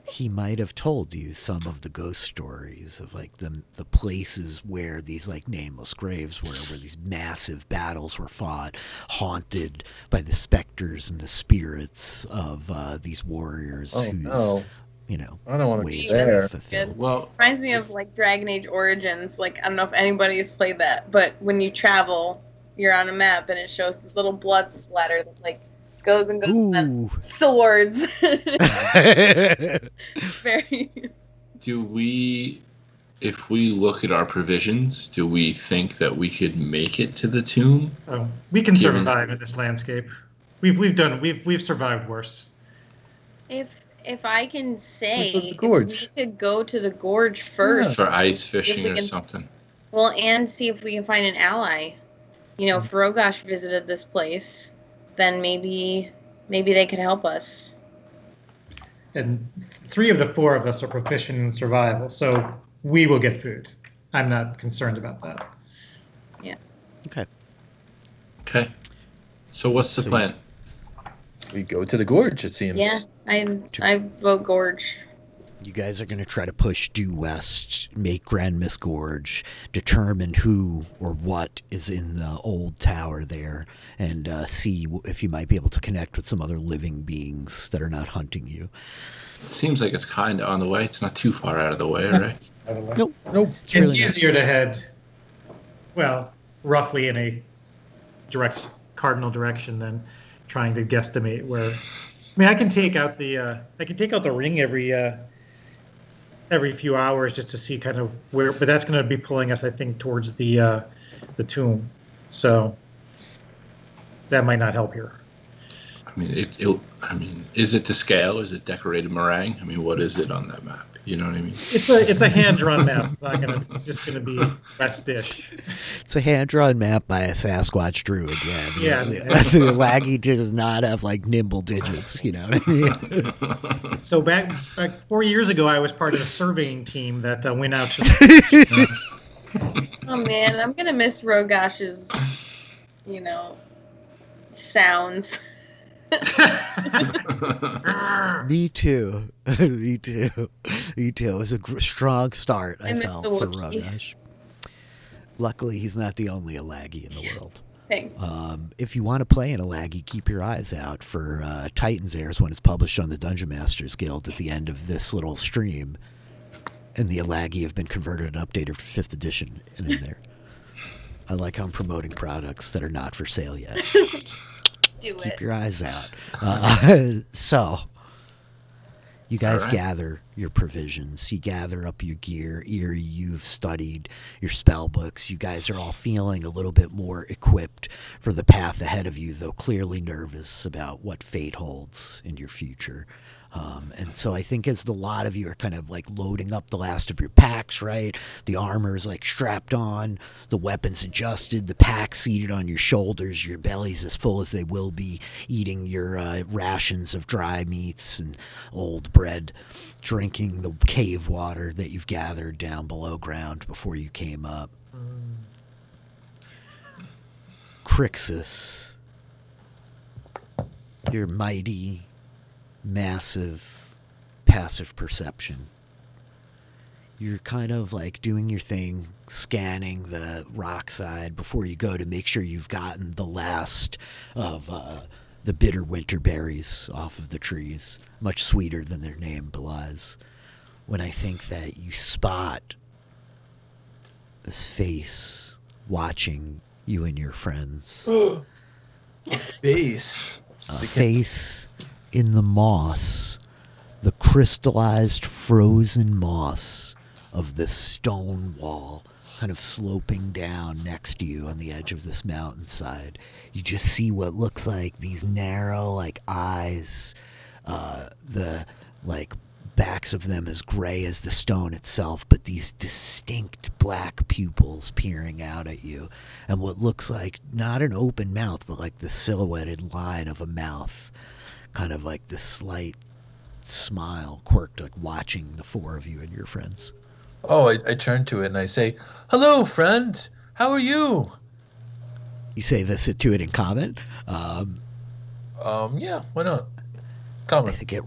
he might have told you some of the ghost stories of like the places where these like nameless graves were, where these massive battles were fought, haunted by the specters and the spirits of these warriors you know, I don't want to ways be there. were fulfilled. Well, Reminds me of like Dragon Age Origins. Like, I don't know if anybody's played that, but when you travel, you're on a map and it shows this little blood splatter that like goes and goes and then Ooh. swords. Very. If we look at our provisions, do we think that we could make it to the tomb? Oh, we can Given- survive in this landscape. We've survived worse. If I can say, Where's the if gorge? we could go to the gorge first. For ice see if fishing we or can- something? Well, and see if we can find an ally. You know, if Rogosh visited this place, then maybe they could help us. And 3 of the 4 of us are proficient in survival, so we will get food. I'm not concerned about that. Okay. Okay. So what's the So- plan? We go to the gorge, it seems. Yeah, I vote gorge. You guys are going to try to push due west, make Grand Mist Gorge, determine who or what is in the old tower there, and see if you might be able to connect with some other living beings that are not hunting you. It seems like it's kind of on the way. It's not too far out of the way, right? Nope. Nope. It's It's really not. easier to head, well, roughly in a direct cardinal direction than trying to guesstimate where. I mean, I can take out the ring every few hours just to see kind of where, but that's going to be pulling us, I think, towards the tomb. So that might not help here. I mean, is it to scale? Is it decorated meringue? I mean, what is it on that map? You know what I mean? It's a hand-drawn map. It's just gonna be West-ish. It's a hand-drawn map by a Sasquatch druid. Yeah. The Laggy does not have like nimble digits. You know what I mean? So back 4 years ago, I was part of a surveying team that went out to. Oh man, I'm gonna miss Rogash's, sounds. Me too. Me too. It was a strong start, I felt, for Rogash. Luckily, he's not the only Alagi in the world. Thanks. If you want to play an Alagi, keep your eyes out for Titans Heirs when it's published on the Dungeon Masters Guild at the end of this little stream. And the Alagi have been converted and updated for 5th edition in there. I like how I'm promoting products that are not for sale yet. Keep your eyes out. So, you guys gather your provisions. You gather up your gear. Eerie, you've studied your spell books. You guys are all feeling a little bit more equipped for the path ahead of you, though clearly nervous about what fate holds in your future. And so I think as a lot of you are kind of like loading up the last of your packs, right? The armor's like strapped on, the weapons adjusted, the pack seated on your shoulders, your belly's as full as they will be, eating your rations of dry meats and old bread, drinking the cave water that you've gathered down below ground before you came up. Crixus, your mighty, massive passive perception. You're kind of like doing your thing, scanning the rock side before you go to make sure you've gotten the last of the bitter winter berries off of the trees, much sweeter than their name belies. When I think that you spot this face watching you and your friends. A face. A face in the moss, the crystallized frozen moss of this stone wall kind of sloping down next to you on the edge of this mountainside. You just see what looks like these narrow like eyes, the like backs of them as gray as the stone itself, but these distinct black pupils peering out at you, and what looks like not an open mouth, but like the silhouetted line of a mouth, kind of like this slight smile quirked, like watching the four of you and your friends. Oh, I turn to it and I say, "Hello, friend. How are you?" You say this to it in common? Yeah, why not? Common. I think it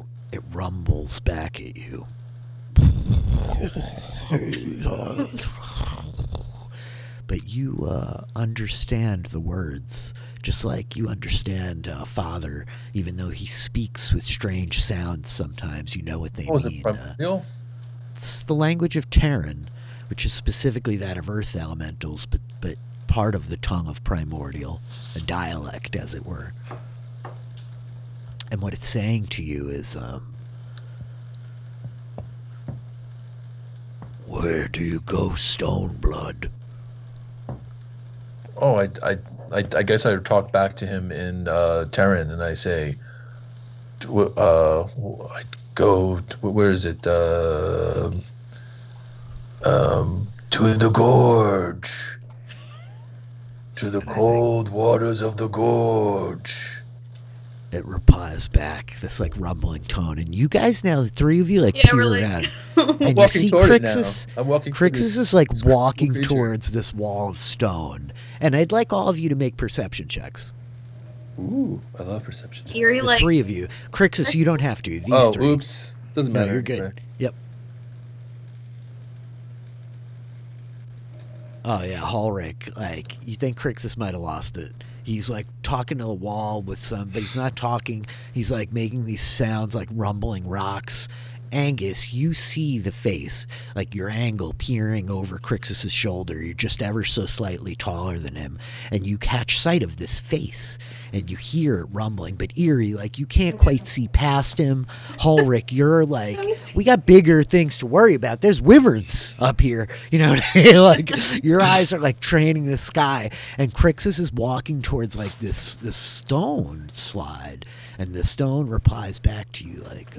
rumbles back at you. But you understand the words, just like you understand Father, even though he speaks with strange sounds sometimes. You know what they mean. Is it primordial? It's the language of Terran, which is specifically that of Earth elementals, but part of the tongue of Primordial, a dialect, as it were. And what it's saying to you is, where do you go, Stoneblood? Oh, I guess I would talk back to him in Terran, and I say, I go, where is it? To the gorge. To the cold waters of the gorge. It replies back, this like rumbling tone, and you guys now, the three of you, like peer around, and you see Crixus. Crixus is like walking towards this wall of stone, and I'd like all of you to make perception checks. Ooh, I love perception checks. Eerie, The three of you. Crixus, you don't have to. These three. Oops, doesn't matter. No, you're good. Right. Yep. Oh yeah, Hallrick. Like, you think Crixus might have lost it. He's like talking to the wall with some, but he's not talking. He's like making these sounds like rumbling rocks. Angus, you see the face, like your angle peering over Crixus's shoulder. You're just ever so slightly taller than him, and you catch sight of this face, and you hear it rumbling. But Eerie, like you can't quite see past him. Hallrick, you're like, we got bigger things to worry about. There's wyverns up here, you know what I mean? Like your eyes are like training the sky, and Crixus is walking towards like this stone slide, and the stone replies back to you like,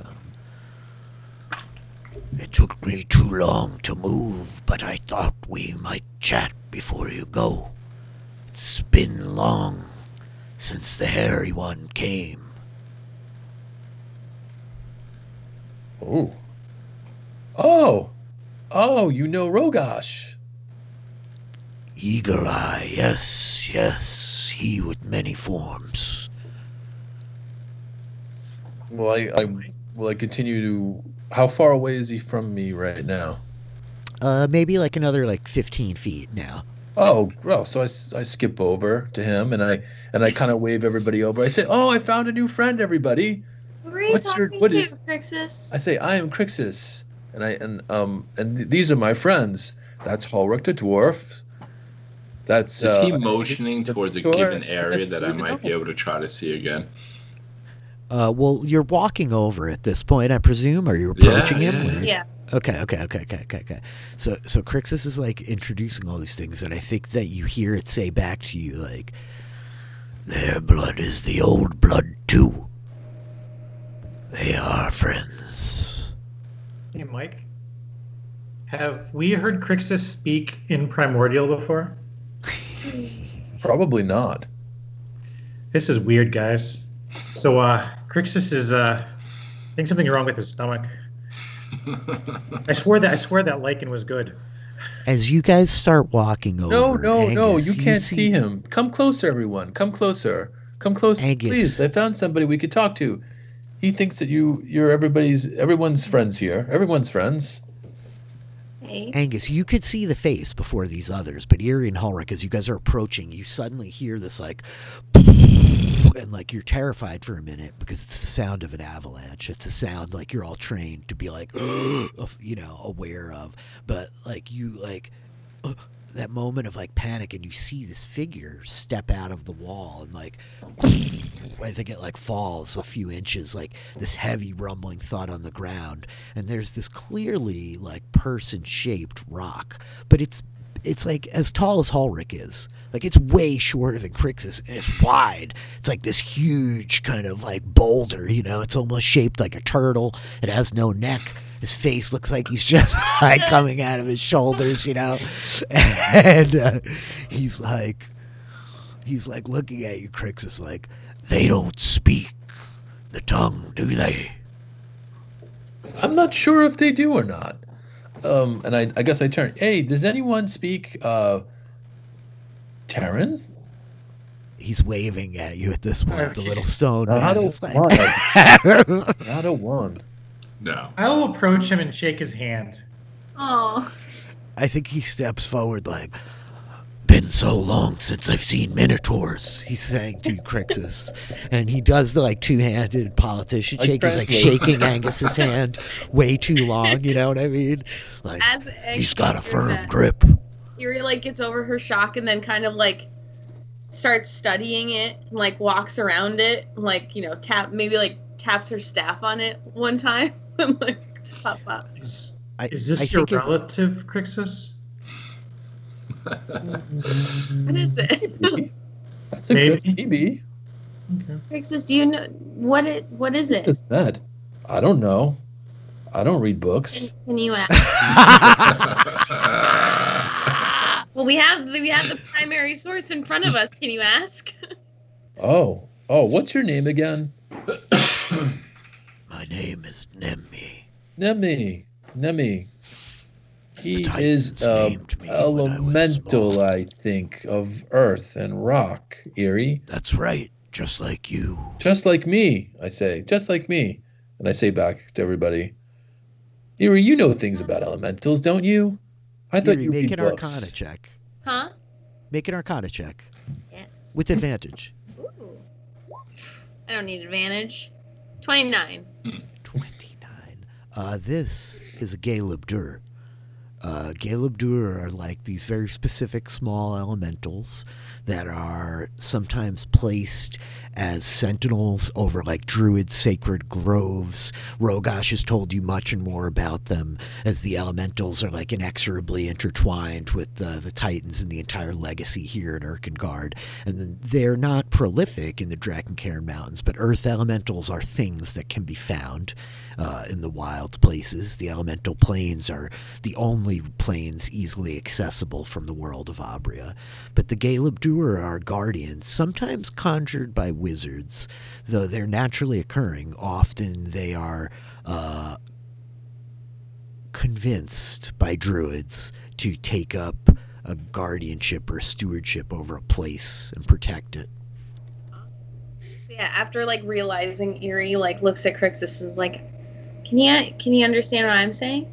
It took me too long to move, but I thought we might chat before you go. It's been long since the hairy one came. Oh. Oh! Oh, you know Rogosh. Eagle Eye, yes, he with many forms. Will I continue to... How far away is he from me right now? Maybe like another 15 feet now. Oh, well, so I skip over to him and I kind of wave everybody over. I say, "Oh, I found a new friend, everybody." Who are you talking to, Crixus? I say, "I am Crixus, and these are my friends. That's Hulric the dwarf. That's Is he motioning towards a given area that I might be able to try to see again? Well, you're walking over at this point, I presume, or you're approaching him? Yeah. Okay. So Crixus is introducing all these things, and I think that you hear it say back to you their blood is the old blood too. They are friends. Hey, Mike. Have we heard Crixus speak in Primordial before? Probably not. This is weird, guys. So, Crixus is, I think something's wrong with his stomach. I swear that lichen was good. As you guys start walking over, No, Angus, you can't see him. Come closer, everyone. Come closer. Angus. Please. I found somebody we could talk to. He thinks that you're everyone's friends here. Everyone's friends. Hey. Angus, you could see the face before these others, but Eerie and Hulric, as you guys are approaching, you suddenly hear this and you're terrified for a minute because it's the sound of an avalanche. It's a sound you're all trained to be aware of, but that moment of panic, and you see this figure step out of the wall and I think it falls a few inches, this heavy rumbling thud on the ground, and there's this clearly person shaped rock, but it's as tall as Hulric is. It's way shorter than Crixus, and it's wide. It's this huge kind of boulder, it's almost shaped like a turtle. It has no neck. His face looks like he's just coming out of his shoulders, and he's looking at you, Crixus, they don't speak the tongue, do they? I'm not sure if they do or not. And I guess I turn. Hey, does anyone speak Terran? He's waving at you at this point. The little stone man. Not a one. No. I'll approach him and shake his hand. Oh. I think he steps forward been so long since I've seen minotaurs, he's saying to Crixus. And he does the two-handed politician shake. He's shaking Angus's hand way too long, you know what I mean? He's got a firm grip. Eerie gets over her shock and then kind of starts studying it and walks around it and taps her staff on it one time. I'm pop. Is this your relative, Crixus? What is it? That's a good maybe. Okay. Crixus, do you know what is it? What is that? I don't know. I don't read books. Can you ask? Well, we have the primary source in front of us. Can you ask? Oh, what's your name again? My name is Nemi. Nemi. He is elemental, I think, of earth and rock, Eerie. That's right, just like you. Just like me, I say. Just like me. And I say back to everybody, Eerie, you know things about elementals, don't you? I thought you read books. Make an Arcana check. Huh? Make an Arcana check. Yes. With advantage. Ooh. I don't need advantage. 29. 29. This is a Galeb Dur. Galebdur are like these very specific small elementals that are sometimes placed as sentinels over like druid sacred groves. Rogosh has told you much and more about them, as the elementals are like inexorably intertwined with the Titans and the entire legacy here in Erkengard. And they're not prolific in the Drakencaern Mountains, but earth elementals are things that can be found in the wild places. The elemental planes are the only planes easily accessible from the world of Abrea. But the Galebdur are guardians, sometimes conjured by wizards, though they're naturally occurring. Often they are convinced by druids to take up a guardianship or a stewardship over a place and protect it. Yeah, after like realizing, Eerie like looks at Crixus and is like, can you understand what I'm saying?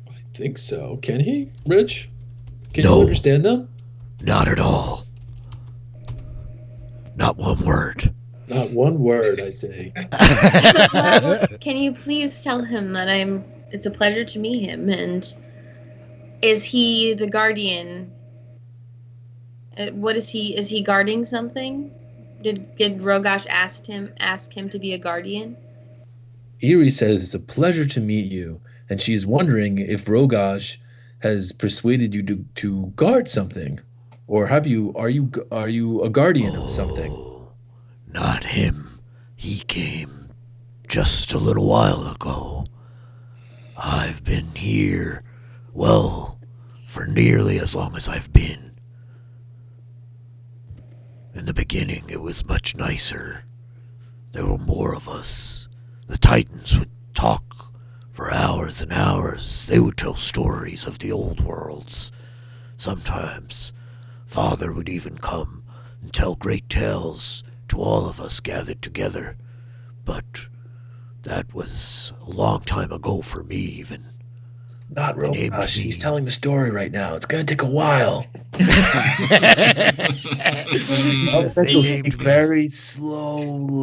I think so. Can he, Rich? Can No. you understand them? Not at all. Not one word. Not one word, I say. Can you please tell him that it's a pleasure to meet him, and is he the guardian? What is he guarding something? Did Rogosh ask him to be a guardian? Eerie says it's a pleasure to meet you, and she's wondering if Rogosh has persuaded you to guard something, or are you a guardian of something? Not him. He came just a little while ago. I've been here, well, for nearly as long as I've been. In the beginning, it was much nicer. There were more of us. The Titans would talk for hours and hours. They would tell stories of the old worlds. Sometimes, Father would even come and tell great tales to all of us gathered together. But that was a long time ago for me, even. Not Rogosh. He's telling the story right now. It's going to take a while. They named me very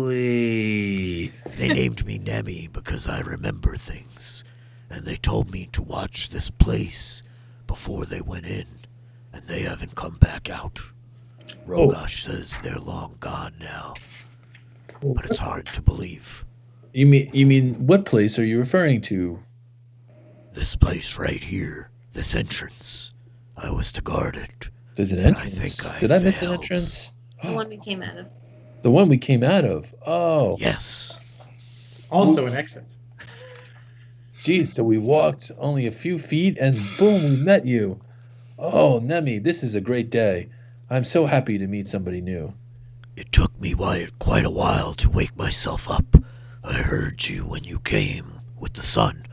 slowly. They named me Nemi because I remember things, and they told me to watch this place before they went in, and they haven't come back out. Rogosh says they're long gone now, but it's hard to believe. You mean what place are you referring to? This place right here, this entrance. I was to guard it. There's an but entrance. I think Did I miss an failed. entrance? The one we came out of. The one we came out of. Oh. Yes. Also an exit. Geez, so we walked only a few feet and boom, we met you. Oh, Nemi, this is a great day. I'm so happy to meet somebody new. It took me quite a while to wake myself up. I heard you when you came with the sun.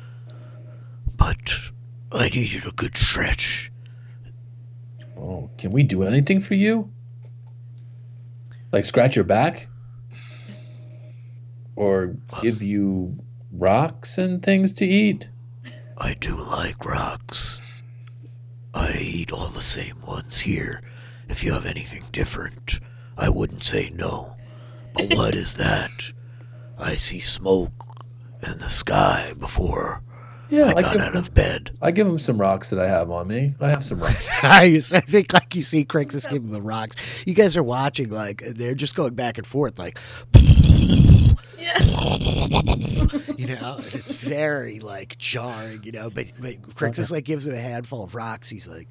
But I needed a good stretch. Oh, can we do anything for you? Like scratch your back? Or give you rocks and things to eat? I do like rocks. I eat all the same ones here. If you have anything different, I wouldn't say no. But what is that? I see smoke in the sky before I got out of bed. I give him some rocks that I have on me. I have some rocks. I think like you see Crixus give him the rocks. You guys are watching, like, they're just going back and forth, like, Yeah. you know, it's very, like, jarring, you know, but Crixus, like, gives him a handful of rocks. He's like,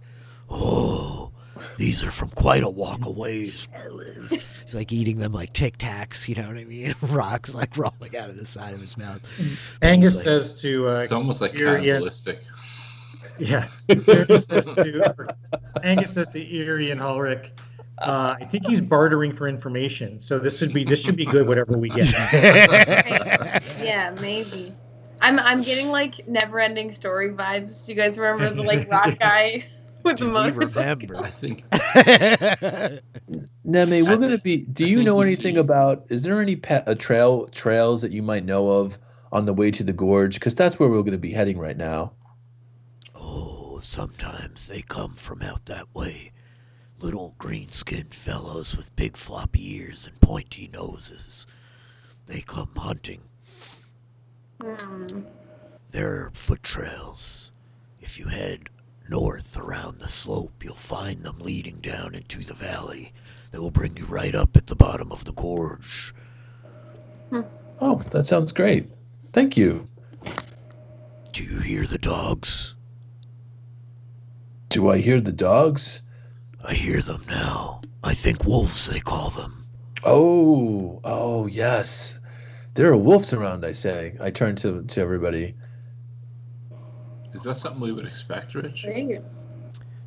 oh, these are from quite a walk away. He's like eating them like Tic Tacs, you know what I mean? Rocks like rolling out of the side of his mouth. Angus like, says to it's almost like Eerie, cannibalistic. Yeah. Angus says to Eerie and Ulrich, I think he's bartering for information. So this should be good whatever we get. Yeah, maybe. I'm getting like never-ending story vibes. Do you guys remember the like rock guy with the motorcycle? Remember. I think Nemi, we're going to be. Do you know you anything see- about? Is there any trails that you might know of on the way to the gorge? Because that's where we're going to be heading right now. Oh, sometimes they come from out that way. Little green-skinned fellows with big floppy ears and pointy noses. They come hunting. Hmm. There are foot trails. If you head north around the slope, you'll find them leading down into the valley. They will bring you right up at the bottom of the gorge. Oh, that sounds great. Thank you. Do you hear the dogs? Do I hear the dogs? I hear them now. I think wolves, they call them. Oh, yes. There are wolves around, I say. I turn to everybody. Is that something we would expect, Rich?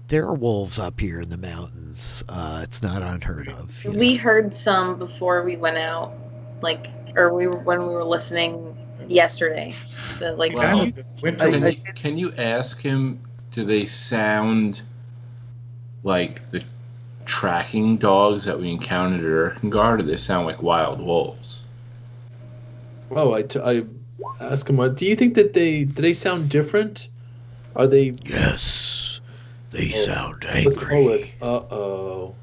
There are wolves up here in the mountains. It's not unheard of. We heard some before we went out, when we were listening yesterday. Can you ask him? Do they sound like the tracking dogs that we encountered at Erkengard, or do they sound like wild wolves? Oh, I ask him, do you think that they sound different? Are they? Yes, they sound angry. Uh-oh.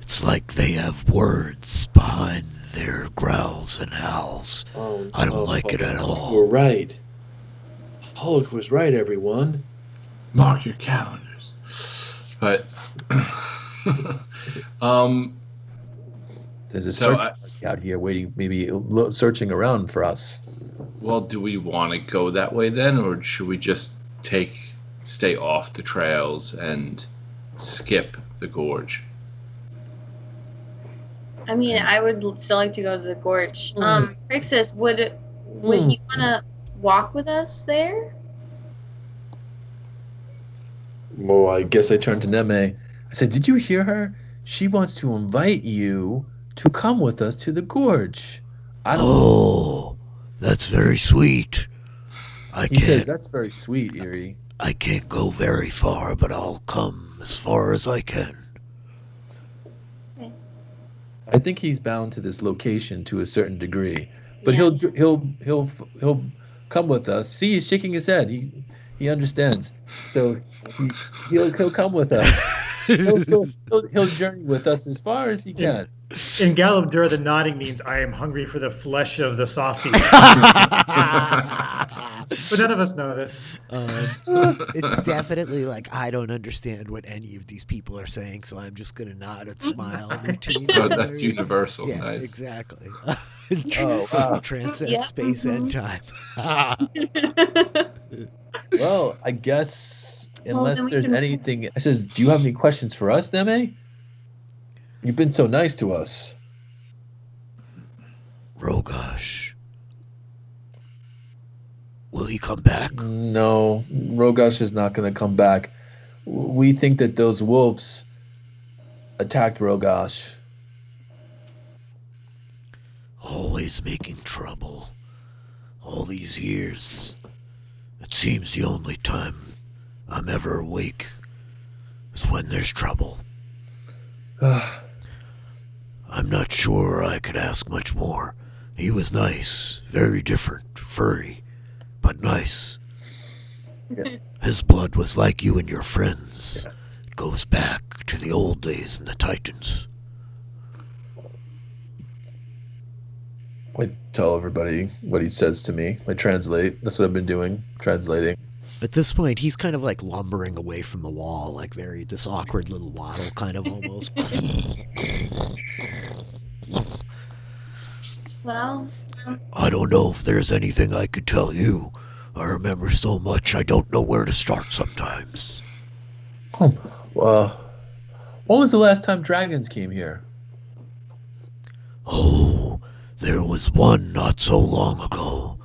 It's like they have words behind their growls and howls. I don't like it at all. You're right. Hulk was right, everyone. Mark your calendars. But there's a search out here waiting, maybe searching around for us. Well, do we want to go that way then, or should we just stay off the trails and skip the gorge? I mean, I would still like to go to the gorge. Crixus, would he want to walk with us there? Well, I guess I turned to Neme. I said, did you hear her? She wants to invite you to come with us to the gorge. Oh, that's very sweet. He says, that's very sweet, Eerie. I can't go very far, but I'll come as far as I can. I think he's bound to this location to a certain degree, but he'll come with us. See, he's shaking his head. He understands. So he'll come with us. He'll journey with us as far as he can. In Galabdur, the nodding means I am hungry for the flesh of the softies. But none of us know this. It's definitely like I don't understand what any of these people are saying, so I'm just gonna nod and smile routine. Oh, that's universal. Yeah, nice. Exactly. Transcend space and time. Well, I guess unless there's anything, I says, do you have any questions for us, Neme? You've been so nice to us. Rogash. Will he come back? No, Rogash is not going to come back. We think that those wolves attacked Rogash. Always making trouble. All these years. It seems the only time I'm ever awake is when there's trouble. I'm not sure I could ask much more. He was nice, very different, furry, but nice. Yeah. His blood was like you and your friends. It goes back to the old days in the Titans. I tell everybody what he says to me. I translate. That's what I've been doing, translating. At this point, he's kind of like lumbering away from the wall, like this awkward little waddle, kind of almost. Well, I don't know if there's anything I could tell you. I remember so much I don't know where to start sometimes. When was the last time dragons came here? Oh, there was one not so long ago.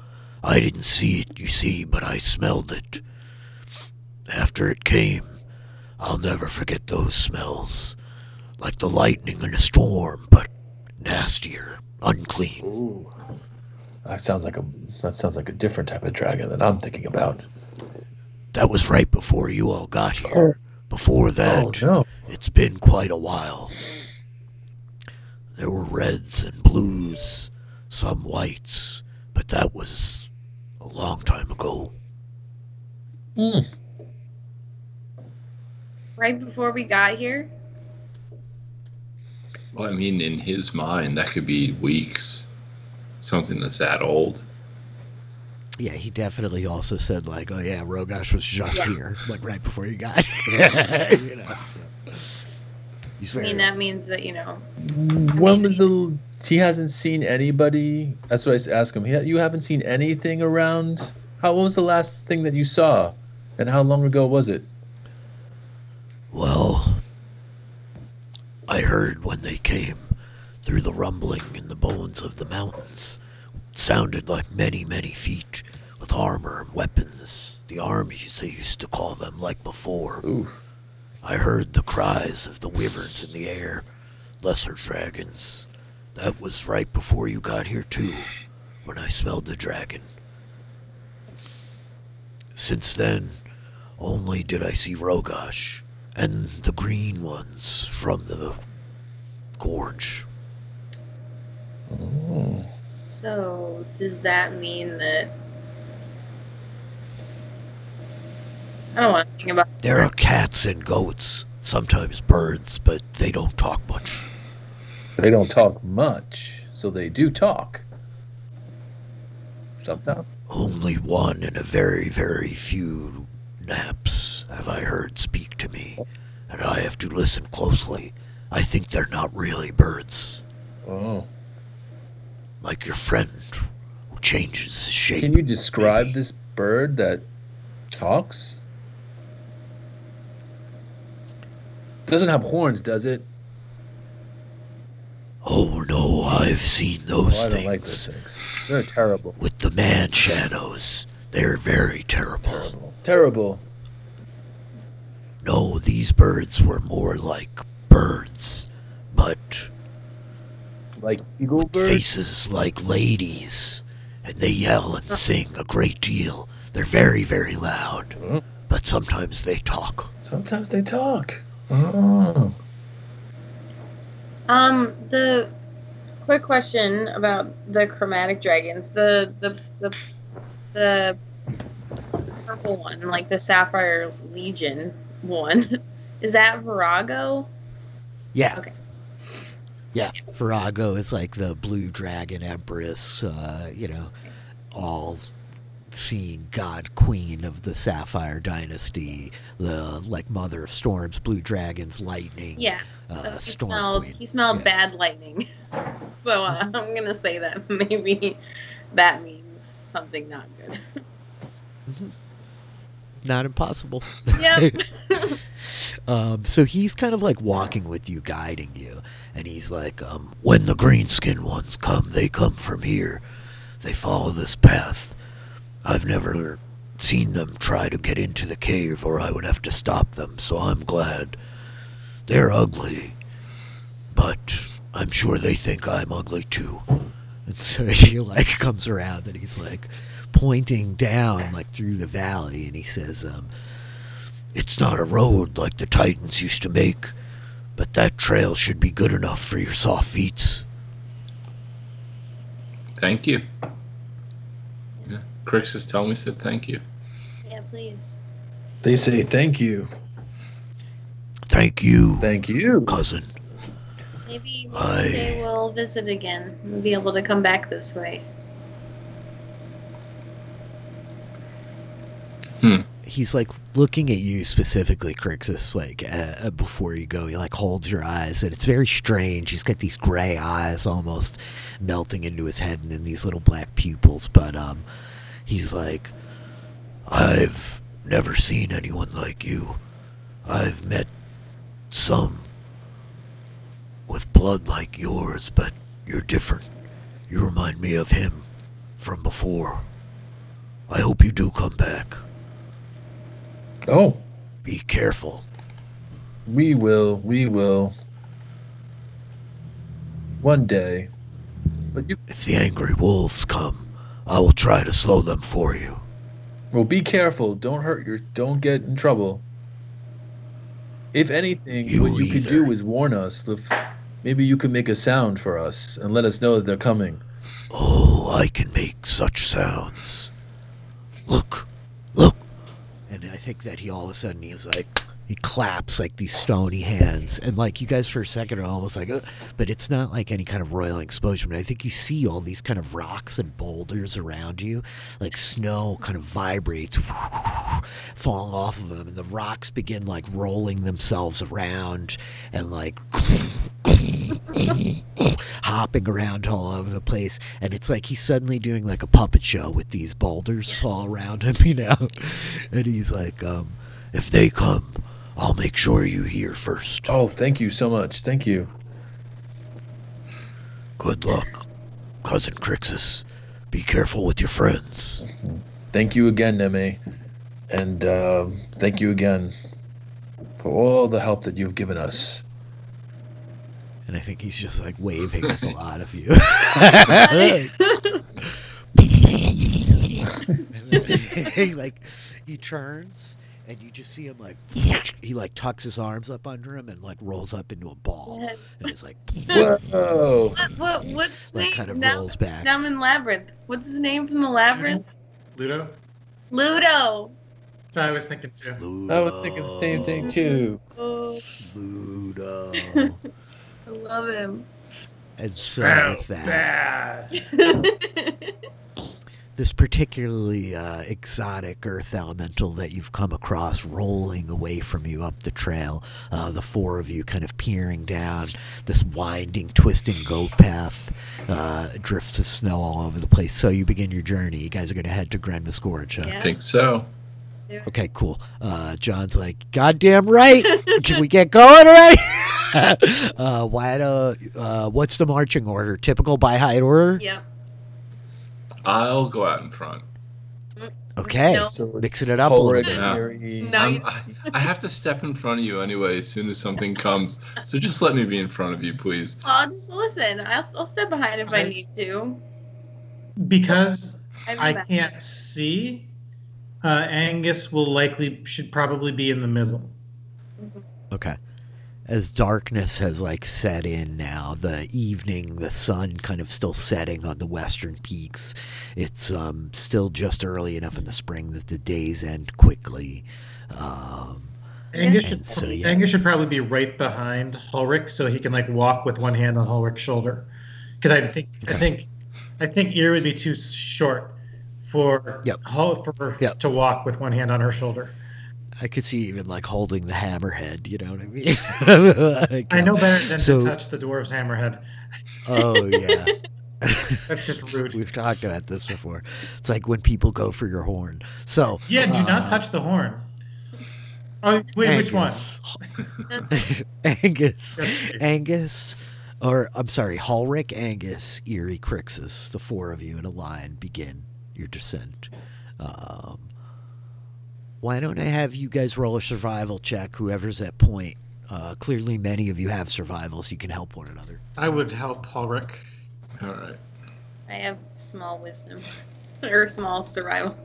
I didn't see it, you see, but I smelled it. After it came, I'll never forget those smells. Like the lightning in a storm, but nastier, unclean. Ooh. That sounds like a different type of dragon than I'm thinking about. That was right before you all got here. Before that, It's been quite a while. There were reds and blues, some whites, but that was a long time ago. Right before we got here? Well, I mean, in his mind, that could be weeks. Something that's that old. Yeah, he definitely also said, like, oh, yeah, Rogosh was just here, like, right before you got here. You know, so. He's I very, mean, that means that, When was the... He hasn't seen anybody? That's what I asked him. You haven't seen anything around? What was the last thing that you saw? And how long ago was it? well, I heard when they came through the rumbling in the bones of the mountains. It sounded like many, many feet with armor and weapons. The armies, they used to call them, like before. Ooh. I heard the cries of the wyverns in the air, lesser dragons. That was right before you got here too, when I smelled the dragon. Since then, only did I see Rogosh and the green ones from the gorge. Oh. So, does that mean that... I don't want to think about... There are cats and goats, sometimes birds, but they don't talk much. They don't talk much, so they do talk. Sometimes. Only one in a very, very few naps have I heard speak to me, and I have to listen closely. I think they're not really birds. Oh. Like your friend who changes shape. Can you describe maybe. this bird that talks? Doesn't have horns, does it? Oh no, I've seen those I things. don't like those things. They're terrible. With the man shadows. They're very terrible. Terrible. Terrible. No, these birds were more like birds, but Like eagle with birds? faces like ladies, and they yell and sing a great deal. They're very, very loud, Oh. but sometimes they talk. Sometimes they talk. Oh. The quick question about the Chromatic Dragons, the purple one, like the Sapphire Legion one, is that Virago? Yeah. Okay. Yeah, Virago is like the blue dragon empress, all seeing god queen of the Sapphire dynasty, the like mother of storms, blue dragons, lightning. Yeah. Storm queen. He smelled Yeah. bad lightning. So I'm gonna say that maybe that means something not good. Not impossible. Yep. So he's kind of like walking with you, guiding you, and he's like, when the green-skinned ones come, they come from here. They follow this path. I've never seen them try to get into the cave, or I would have to stop them, so I'm glad. They're ugly, but I'm sure they think I'm ugly too. And so he like comes around and he's like pointing down like through the valley, and he says, it's not a road like the Titans used to make, but that trail should be good enough for your soft feet. Thank you. Yeah. Crixus told me, said thank you. Yeah, please. They say thank you. Thank you, Thank you. cousin. Maybe one day we'll visit again. We'll be able to come back this way. He's like looking at you specifically, Crixus, like before you go. He like holds your eyes, and it's very strange. He's got these gray eyes almost melting into his head, and then these little black pupils. But he's like, I've never seen anyone like you. I've met some with blood like yours, but you're different. You remind me of him from before. I hope you do come back. Oh, Be careful. we will. We will. One day. But you... If the angry wolves come, I will try to slow them for you. Well, be careful. Don't get in trouble. If anything, You what you could either. do is warn us. Maybe you could make a sound for us and let us know that they're coming. Oh, I can make such sounds. Look, look. And I think that he all of a sudden he's like He claps like these stony hands, and like you guys for a second are almost like, but it's not like any kind of roiling explosion. But I think you see all these kind of rocks and boulders around you, like snow kind of vibrates, falling off of them, and the rocks begin like rolling themselves around and like hopping around all over the place. And it's like he's suddenly doing like a puppet show with these boulders all around him, you know. And he's like, if they come, I'll make sure you hear first. Oh, thank you so much. Thank you. Good luck, Cousin Crixus. Be careful with your friends. Thank you again, Neme. And thank you again for all the help that you've given us. And I think he's just like waving at a lot of you. He turns. And you just see him like, he like tucks his arms up under him and like rolls up into a ball. And it's like, whoa. What's the name? Kind of rolls back. Now I'm in Labyrinth. What's his name from the Labyrinth? Ludo? Ludo. So I was thinking too. Ludo. I was thinking the same thing too. Oh. Ludo. I love him. And so with that, Bad. this particularly exotic earth elemental that you've come across rolling away from you up the trail, the four of you kind of peering down this winding, twisting goat path, drifts of snow all over the place. So you begin your journey. You guys are going to head to Grenma's Gorge. I think so. Okay, cool. John's like, goddamn right. Can we get going already? What's the marching order? Typical by height order? Yep. I'll go out in front. Okay, No. so mixing it up a little bit. No. I have to step in front of you anyway as soon as something comes. So just let me be in front of you, please. I'll just listen. I'll step behind if I need to. Because I'm I back. can't see, Angus should probably be in the middle. Okay. As darkness has like set in now, the evening, the sun kind of still setting on the western peaks. It's still just early enough in the spring that the days end quickly. Angus should probably be right behind Ulrich so he can like walk with one hand on Ulrich's shoulder. Because I think Ear would be too short for her to walk with one hand on her shoulder. I could see even like holding the hammerhead, you know what I mean? I know better than to touch the dwarf's hammerhead. Oh, yeah. That's just rude. We've talked about this before. It's like when people go for your horn. So yeah, do not touch the horn. Oh, wait, Angus. Which one? Angus, or I'm sorry, Ulrich, Angus, Eerie, Crixus, the four of you in a line begin your descent. Why don't I have you guys roll a survival check, whoever's at point. Clearly many of you have survival, so you can help one another. I would help Ulrich. All right. I have small wisdom. Or small survival.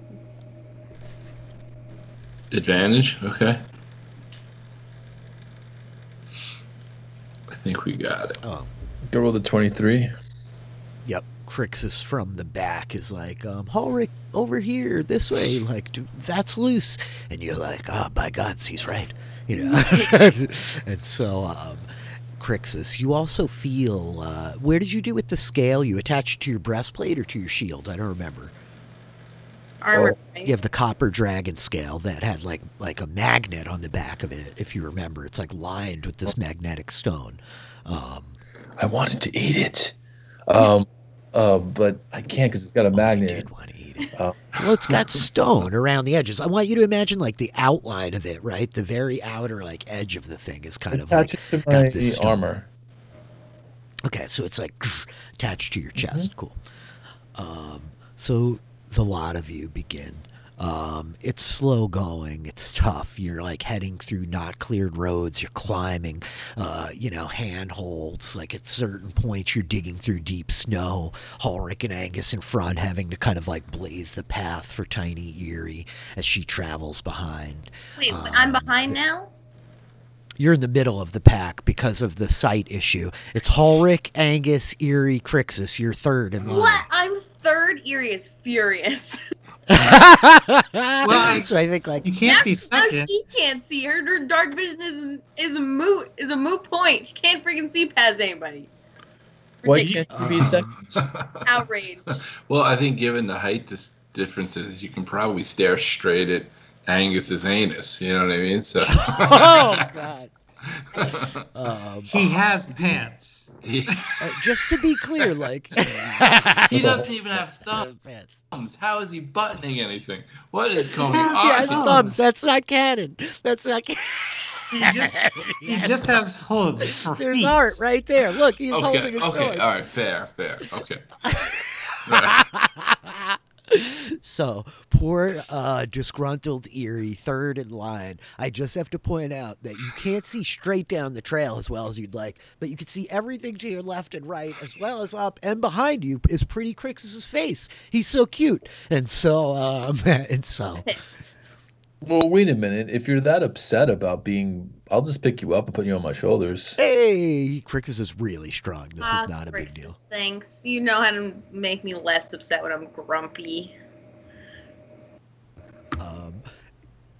Advantage? Okay. I think we got it. Oh, I rolled a 23. yep. Crixus from the back is like, Ulrich, over here, this way. Like, dude, that's loose. And you're like, by God, he's right. You know? And so, Crixus, you also feel, where did you do with the scale? You attach it to your breastplate or to your shield? I don't remember. Armor. Right? You have the copper dragon scale that had like a magnet on the back of it, if you remember. It's like lined with this magnetic stone. I wanted to eat it. But I can't because it's got a magnet. You did want to eat it. Well, it's got stone around the edges. I want you to imagine like the outline of it, right? The very outer like edge of the thing is kind of like Attach it to got this my stone. armor. Okay, so it's like attached to your chest. Cool. So the lot of you begin. It's slow going. It's tough. You're like heading through not cleared roads. You're climbing, handholds. Like at certain points, you're digging through deep snow. Ulrich and Angus in front, having to kind of like blaze the path for Tiny Eerie as she travels behind. Wait, I'm behind now? You're in the middle of the pack because of the sight issue. It's Ulrich, Angus, Eerie, Crixus. You're third in line. What? I'm third. Eerie is furious. So I think like You can't be Now second. she can't see. Her dark vision is a moot point. She can't freaking see past anybody. Why Ridiculous. can't you be second? Outrage. Well, I think given the height differences, you can probably stare straight at Angus's anus. You know what I mean? So. oh god. He has pants. Just to be clear, like He doesn't even have thumbs. How is he buttoning anything? What is going on? Yeah, thumbs. That's not canon. That's not canon. He just has hooves for There's feet. art right there. Look, he's Okay, holding a sword. okay, all right, fair. Okay. So, poor disgruntled Eerie, third in line. I just have to point out that you can't see straight down the trail as well as you'd like, but you can see everything to your left and right, as well as up and behind you is Pretty Crixus' face. He's so cute. And so. Well, wait a minute. If you're that upset about being, I'll just pick you up and put you on my shoulders. Hey, Crixus is really strong. This is not a big deal. Thanks. You know how to make me less upset when I'm grumpy.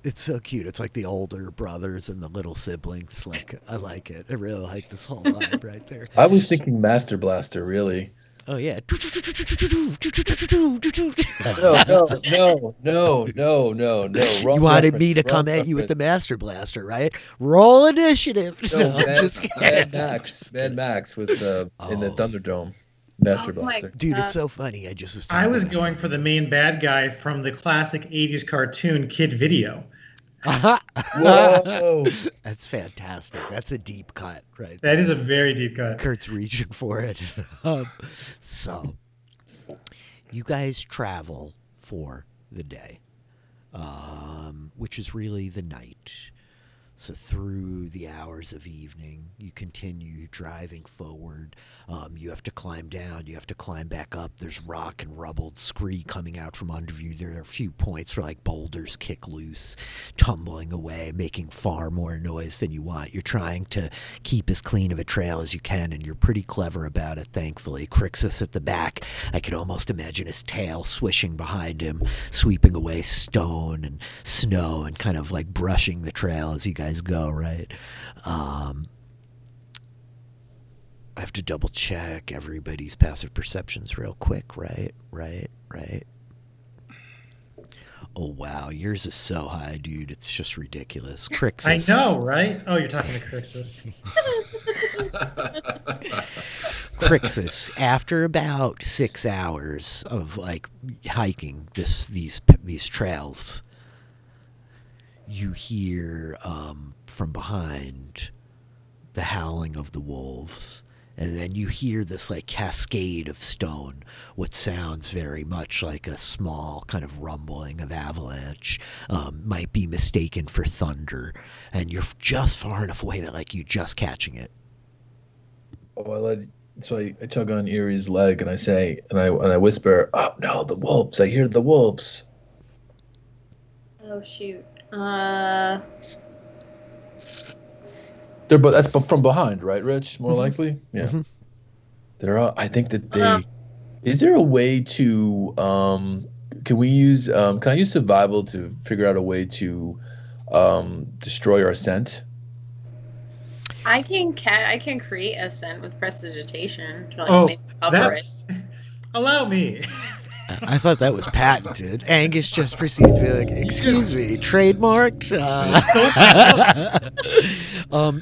It's so cute. It's like the older brothers and the little siblings. Like, I like it. I really like this whole vibe right there. I was thinking Master Blaster, really. Oh yeah. No. Wrong You wanted reference, me to wrong come at you with the reference. Master Blaster, right? Roll initiative. No, just kidding. Mad Max with in the Thunderdome. Master Oh my Blaster. Dude, it's so funny. I just was. I was going for the main bad guy from the classic 80s cartoon Kid Video. Whoa! That's fantastic. That's a deep cut, right? That is a very deep cut. Kurt's reaching for it. So, you guys travel for the day, which is really the night. So through the hours of evening, you continue driving forward. You have to climb down. You have to climb back up. There's rock and rubbled scree coming out from under you. There are a few points where like boulders kick loose, tumbling away, making far more noise than you want. You're trying to keep as clean of a trail as you can, and you're pretty clever about it, thankfully. Crixus at the back, I could almost imagine his tail swishing behind him, sweeping away stone and snow and kind of like brushing the trail as you guys go, right? I have to double check everybody's passive perceptions real quick, right? Oh wow, yours is so high, dude. It's just ridiculous. Crixus. I know, right? Oh, you're talking to Crixus. Crixus, after about 6 hours of like hiking these trails, you hear from behind the howling of the wolves, and then you hear this like cascade of stone, what sounds very much like a small kind of rumbling of avalanche, might be mistaken for thunder, and you're just far enough away that like you're just catching it. Oh, I tug on Erie's leg and I say, and I whisper, "Oh no, the wolves! I hear the wolves." Oh shoot. That's from behind, right, Rich? More likely, yeah. Mm-hmm. They're all. I think that they. Is there a way to? Can we use? Can I use survival to figure out a way to destroy our scent? I can create a scent with prestidigitation. To, like, Oh, make up for it. that's... Allow me. I thought that was patented. Angus just proceeded to be like, excuse me, trademarked?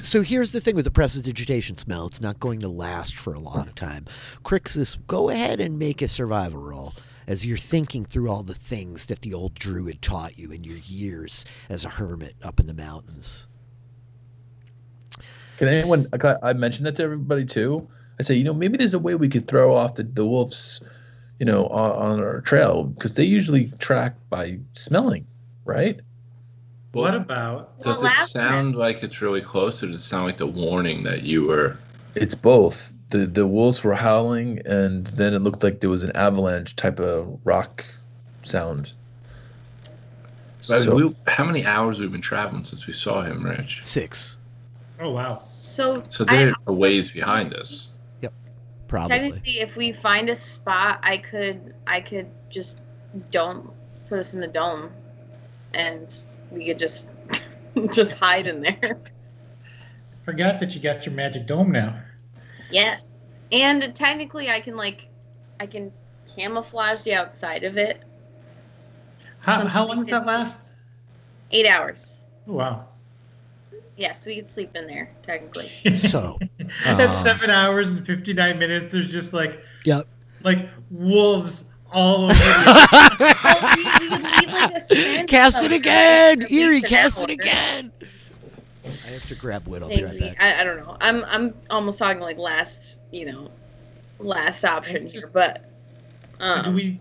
So here's the thing with the prestidigitation smell. It's not going to last for a long time. Crixus, go ahead and make a survival roll as you're thinking through all the things that the old druid taught you in your years as a hermit up in the mountains. Can anyone? I mentioned that to everybody too. I say, maybe there's a way we could throw off the wolves, on our trail, because they usually track by smelling, right? What about? Does it sound like it's really close, or does it sound like the warning that you were? It's both. The wolves were howling, and then it looked like there was an avalanche type of rock sound. So, how many hours we've been traveling since we saw him, Rich? 6. Oh wow. So they're a ways behind us. Yep, probably. Technically, if we find a spot, I could just don't put us in the dome, and we could just just hide in there. Forgot that you got your magic dome now. Yes, and technically, I can camouflage the outside of it. How long does that last? 8 hours. Oh, wow. Yes, we could sleep in there technically. So that's 7 hours and 59 minutes. There's just like wolves all over we would leave like a scent. Cast it again, Eerie. Cast it again. I have to grab wood. I'll be right back. I don't know. I'm almost talking like last option here, but do we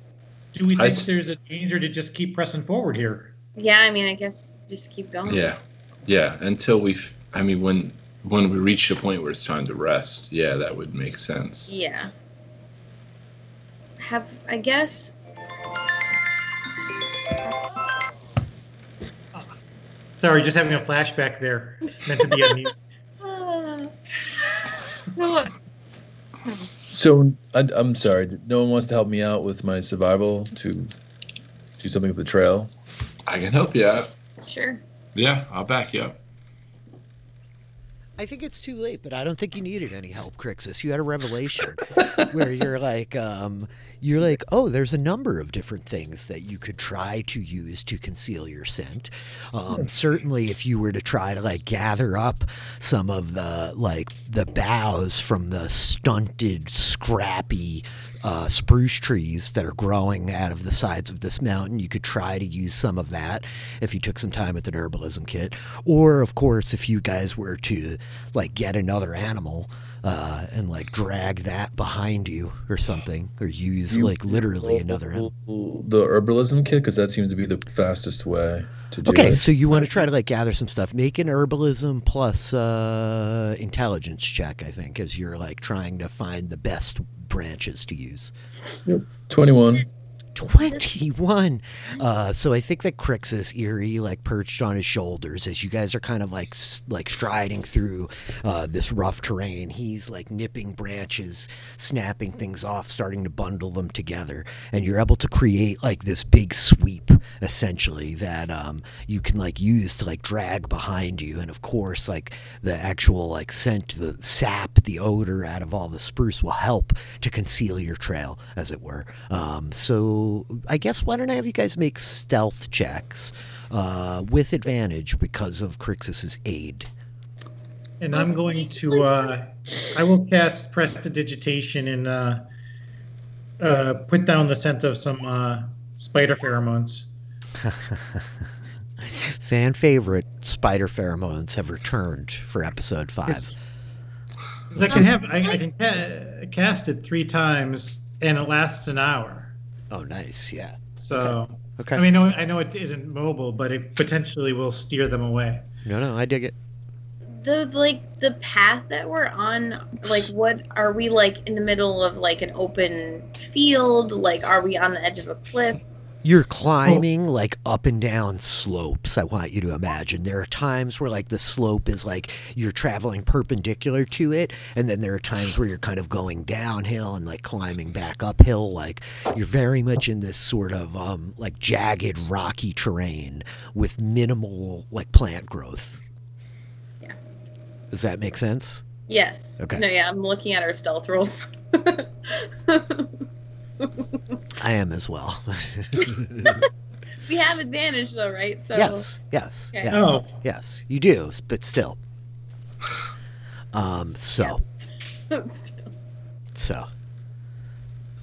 think there's a danger to just keep pressing forward here? Yeah, I mean, I guess just keep going. Yeah. Until when we reach the point where it's time to rest, yeah, that would make sense. Yeah. I guess. Sorry, just having a flashback there. Meant to be a mute. So I'm sorry. No one wants to help me out with my survival to do something with the trail. I can help you out. Sure. Yeah, I'll back you up. I think it's too late, but I don't think you needed any help, Crixus. You had a revelation where you're like, oh, there's a number of different things that you could try to use to conceal your scent. Certainly, if you were to try to gather up some of the boughs from the stunted, scrappy spruce trees that are growing out of the sides of this mountain, you could try to use some of that if you took some time with an herbalism kit. Or, of course, if you guys were to get another animal and drag that behind you or something, or use literally another animal. The herbalism kit, because that seems to be the fastest way to do it. Okay, so you want to try to gather some stuff. Make an herbalism plus intelligence check, I think, as you're trying to find the best branches to use. Yep. 21. 21. So I think that Crixus, Eerie, perched on his shoulders as you guys are kind of striding through this rough terrain. He's nipping branches, snapping things off, starting to bundle them together, and you're able to create this big sweep essentially that you can use to drag behind you. And of course the actual scent, the sap, the odor out of all the spruce will help to conceal your trail, as it were. So I guess why don't I have you guys make stealth checks with advantage because of Crixus's aid. And I'm going to I will cast Prestidigitation and put down the scent of some spider pheromones. Fan favorite spider pheromones have returned for episode 5. I can cast it 3 times and it lasts an hour. Oh, nice, yeah. So, okay. I mean, I know it isn't mobile, but it potentially will steer them away. No, I dig it. The path that we're on, what are we in the middle of an open field? Are we on the edge of a cliff? You're climbing up and down slopes. I want you to imagine there are times where the slope is you're traveling perpendicular to it, and then there are times where you're kind of going downhill and climbing back uphill. You're very much in this sort of jagged rocky terrain with minimal plant growth. Yeah. Does that make sense? Yes. Okay. No, yeah, I'm looking at our stealth rolls. I am as well. We have advantage though, right? So yes, okay. yes. Oh. Yes, you do, but still. So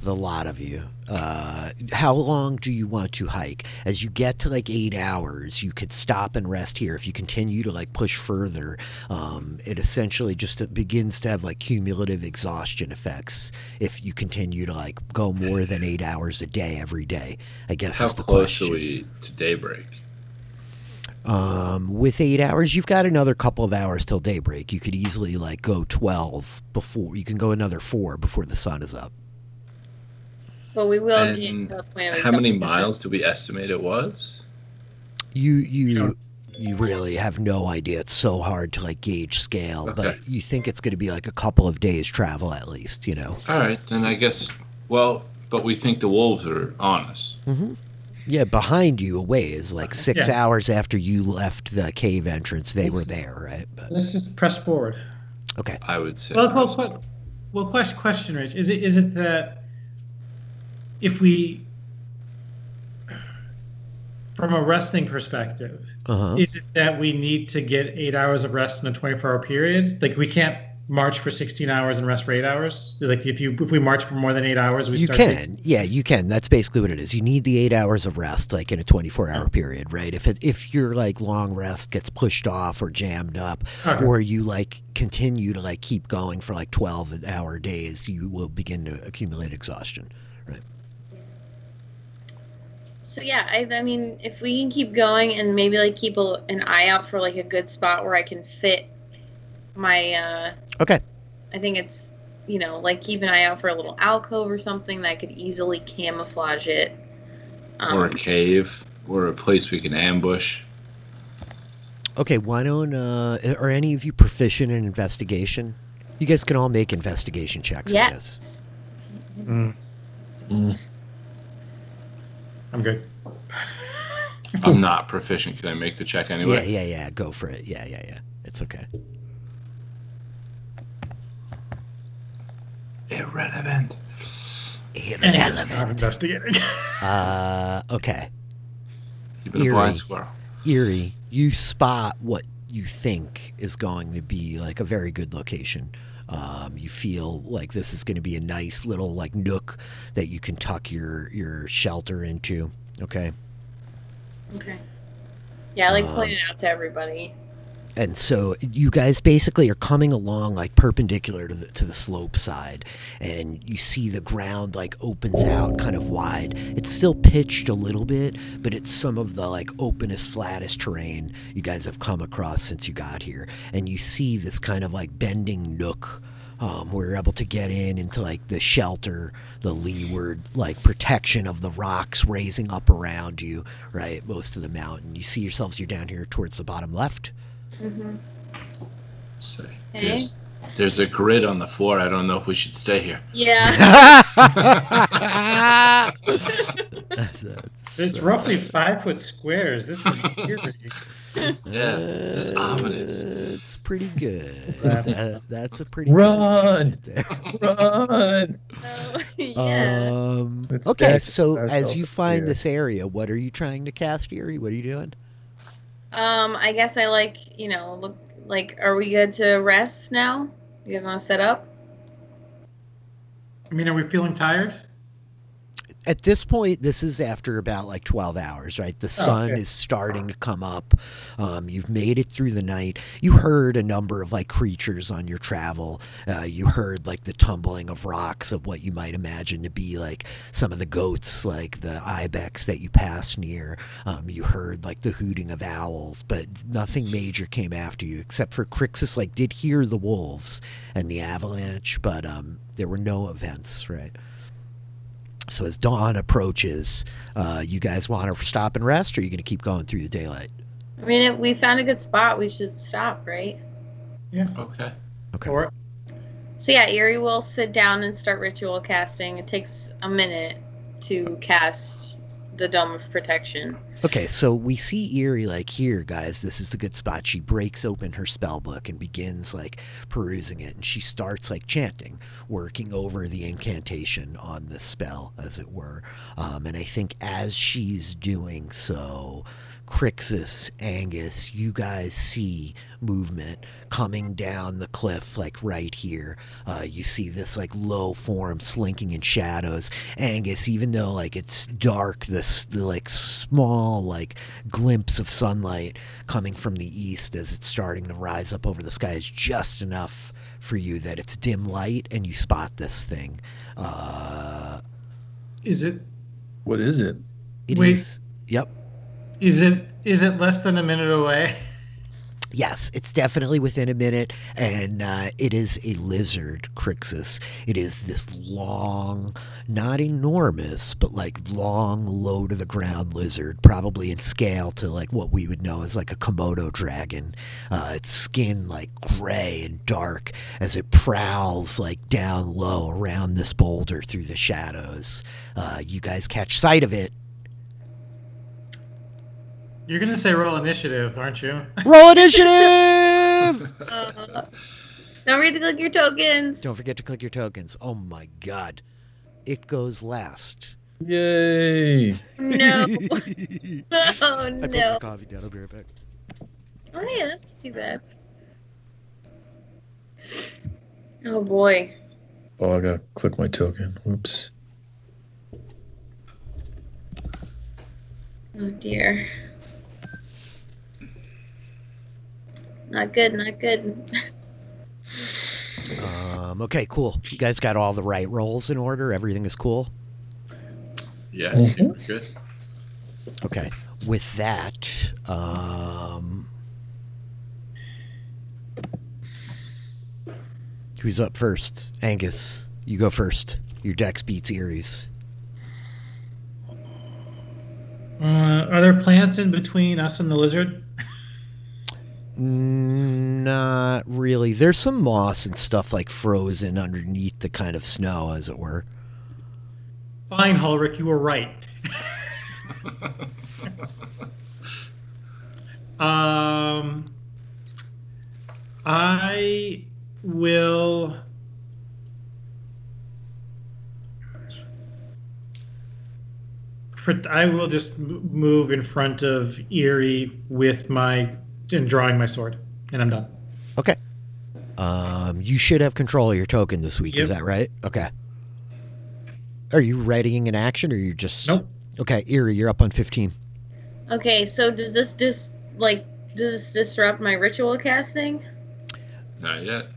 the lot of you. How long do you want to hike? As you get to 8 hours, you could stop and rest here. If you continue to push further, it essentially just begins to have cumulative exhaustion effects. If you continue to go more than 8 hours a day every day, I guess. How close are we to daybreak? With 8 hours, you've got another couple of hours till daybreak. You could easily go 12 before. You can go another 4 before the sun is up. But we will get to the point of how many miles do we estimate it was? You really have no idea. It's so hard to gauge scale, but you think it's going to be a couple of days travel at least, All right, then I guess. Well, but we think the wolves are on us. Mm-hmm. Yeah, behind you, away is like 6 Yeah. hours after you left the cave entrance. They were there, right? But, Let's just press forward. okay. I would say. Question, Rich. Is it that if we, from a resting perspective, is it that we need to get 8 hours of rest in a 24-hour period? Like we can't march for 16 hours and rest for 8 hours? Like if we march for more than 8 hours, You can. Yeah, you can. That's basically what it is. You need the 8 hours of rest, like in a 24-hour period, right? If your like long rest gets pushed off or jammed up, or you like continue to like keep going for like 12-hour days, you will begin to accumulate exhaustion, right? So yeah, I mean, if we can keep going and maybe like keep an eye out for like a good spot where I can fit my Okay. I think it's, like keep an eye out for a little alcove or something that could easily camouflage it. Or a cave, or a place we can ambush. Okay, why don't are any of you proficient in investigation? You guys can all make investigation checks, I guess. I'm good. I'm not proficient. Can I make the check anyway? Yeah. Go for it. Yeah. It's okay. Irrelevant. Not investigating. Okay. You've been a blind squirrel. Eerie, you spot what you think is going to be like a very good location. You feel like this is going to be a nice little like nook that you can tuck your shelter into. Okay. Okay. Yeah, I point it out to everybody. And so you guys basically are coming along like perpendicular to the slope side, and you see the ground like opens out kind of wide. It's still pitched a little bit, but it's some of the like openest, flattest terrain you guys have come across since you got here. And you see this kind of like bending nook where you're able to get into like the shelter, the leeward like protection of the rocks raising up around you, right? Most of the mountain. You see yourselves, you're down here towards the bottom left. Mm-hmm. So there's a grid on the floor. I don't know if we should stay here. Yeah. It's roughly 5 foot squares. This is eerie. Yeah, just ominous. It's pretty good. That's a pretty run. Good Run. So, yeah. Okay, so as you find this area, what are you trying to cast, Eerie? What are you doing? I guess I look like, are we good to rest now? You guys want to set up? I mean, are we feeling tired? At this point, this is after about like 12 hours, right? The sun is starting to come up. You've made it through the night. You heard a number of like creatures on your travel. You heard like the tumbling of rocks of what you might imagine to be like some of the goats, like the ibex that you passed near. You heard like the hooting of owls, but nothing major came after you except for Crixus like did hear the wolves and the avalanche, but there were no events, right? So as dawn approaches, you guys want to stop and rest, or are you going to keep going through the daylight? I mean, if we found a good spot, we should stop, right? Yeah. Okay. So yeah, Eerie will sit down and start ritual casting. It takes a minute to cast the Dome of Protection. Okay, so we see Eerie like, here, guys, this is the good spot. She breaks open her spell book and begins like perusing it, and she starts like chanting, working over the incantation on the spell, as it were. And I think as she's doing so, Crixus, Angus, you guys see movement coming down the cliff, like right here. You see this like low form slinking in shadows. Angus, even though like it's dark, the like small like glimpse of sunlight coming from the east as it's starting to rise up over the sky is just enough for you that it's dim light and you spot this thing. Is it? What is it? It is. Yep. Is it less than a minute away? Yes, it's definitely within a minute, and it is a lizard, Crixus. It is this long, not enormous, but like long, low-to-the-ground lizard, probably in scale to like what we would know as like a Komodo dragon. Its skin like gray and dark as it prowls like down low around this boulder through the shadows. You guys catch sight of it. You're going to say roll initiative, aren't you? Roll initiative! Don't forget to click your tokens. Don't forget to click your tokens. Oh my god. It goes last. Yay! No. Oh, I put no. my coffee down. I'll be right back. Oh, yeah, that's not too bad. Oh, boy. Oh, I gotta click my token. Whoops. Oh, dear. Not good, not good. Okay, cool. You guys got all the right rolls in order? Everything is cool? Yeah, I think we're good. Okay. With that, who's up first? Angus, you go first. Your dex beats Ares. Are there plants in between us and the lizard? Not really. There's some moss and stuff like frozen underneath the kind of snow, as it were. Fine, Ulrich, you were right. I will. I will just move in front of Eerie with and drawing my sword, and I'm done. Okay. You should have control of your token this week. Yep. Is that right? Okay. Are you readying an action, or you just? Nope. Okay, Eerie, you're up on 15. Okay, so does this disrupt my ritual casting? Not yet.